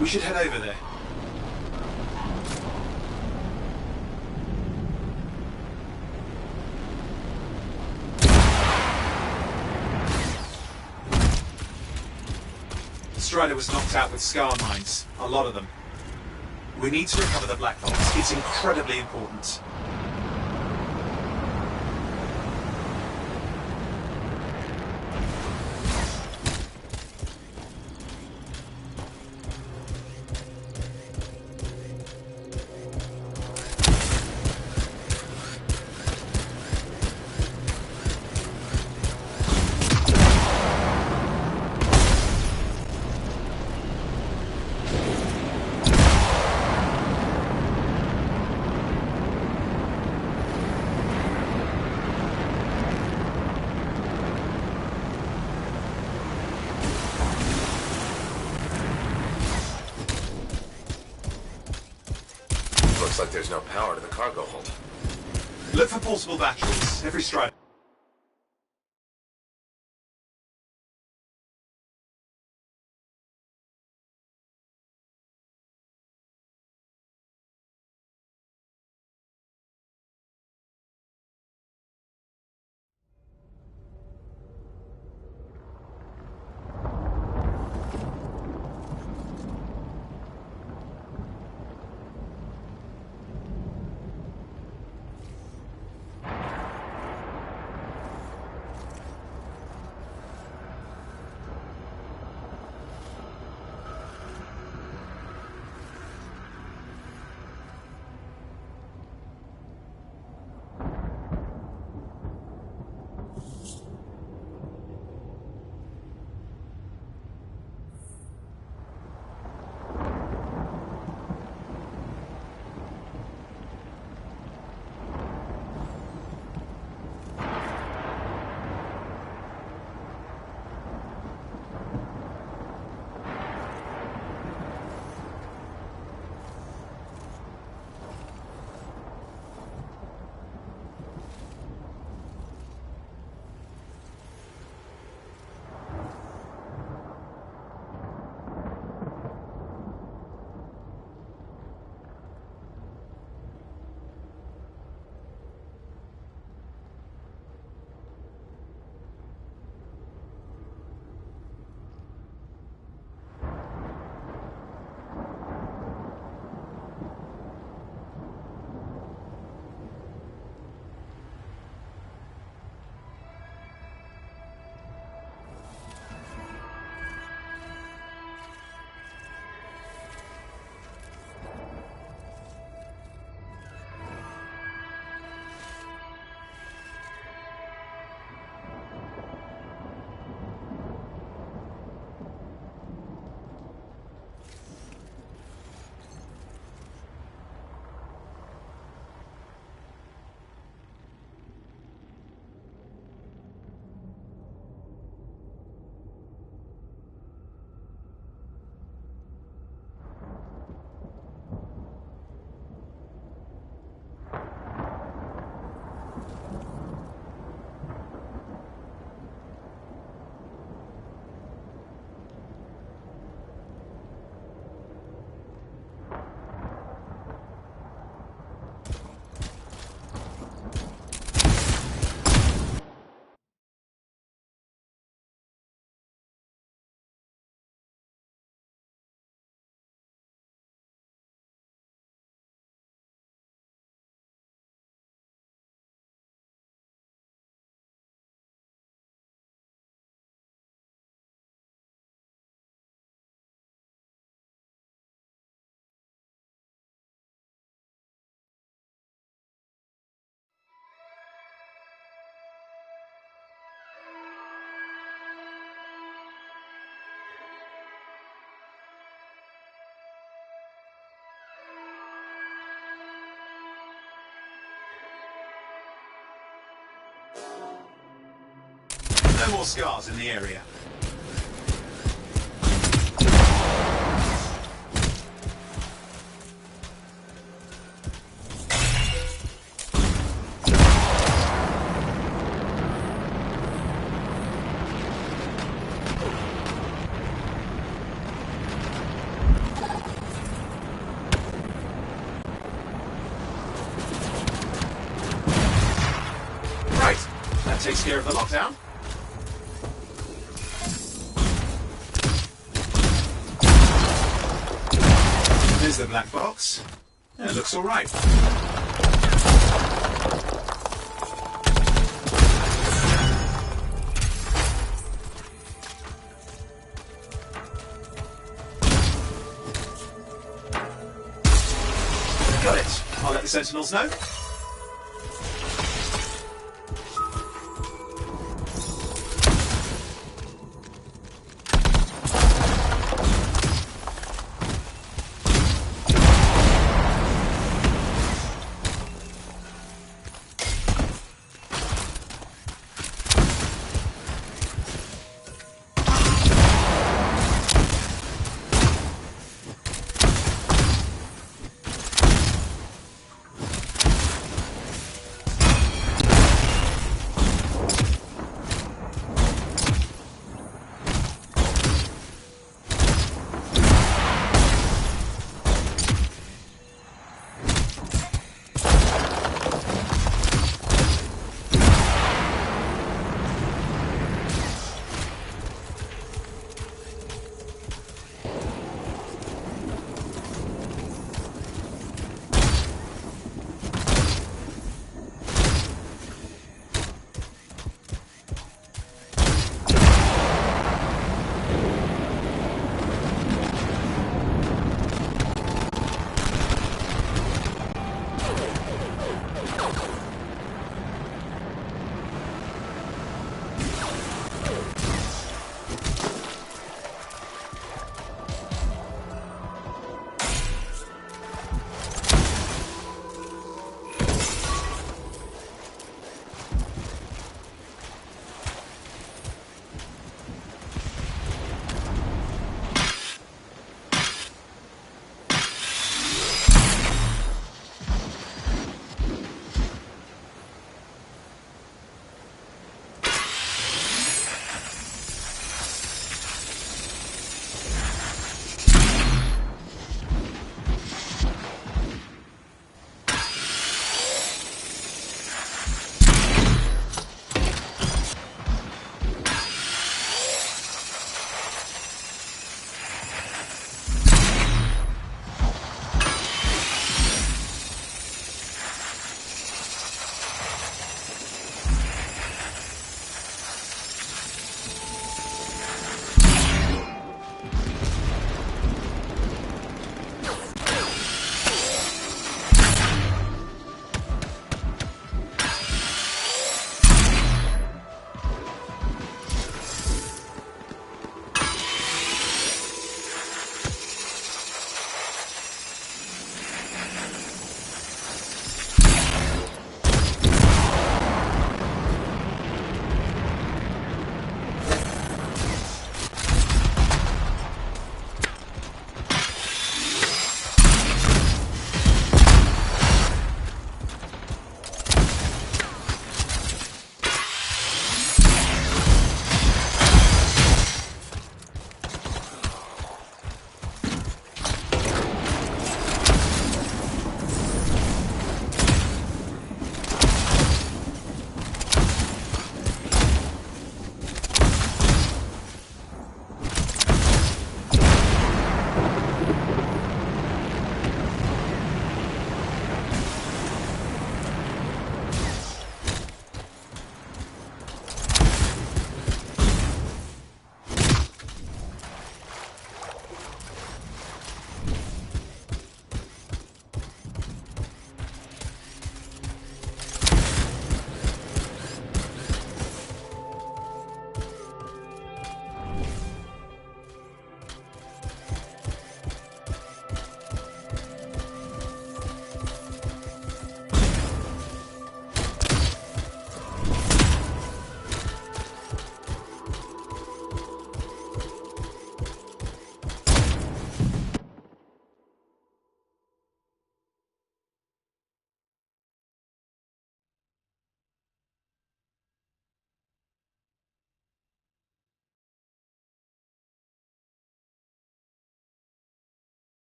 Speaker 5: We should head over there. The Strider was knocked out with scar mines. A lot of them. We need to recover the black box. It's incredibly important.
Speaker 2: Looks like there's no power to the cargo hold.
Speaker 5: Look for portable batteries. Every Strider. No more scars in the area. Takes care of the lockdown. There's the black box. It looks all right. Got it. I'll let the Sentinels know.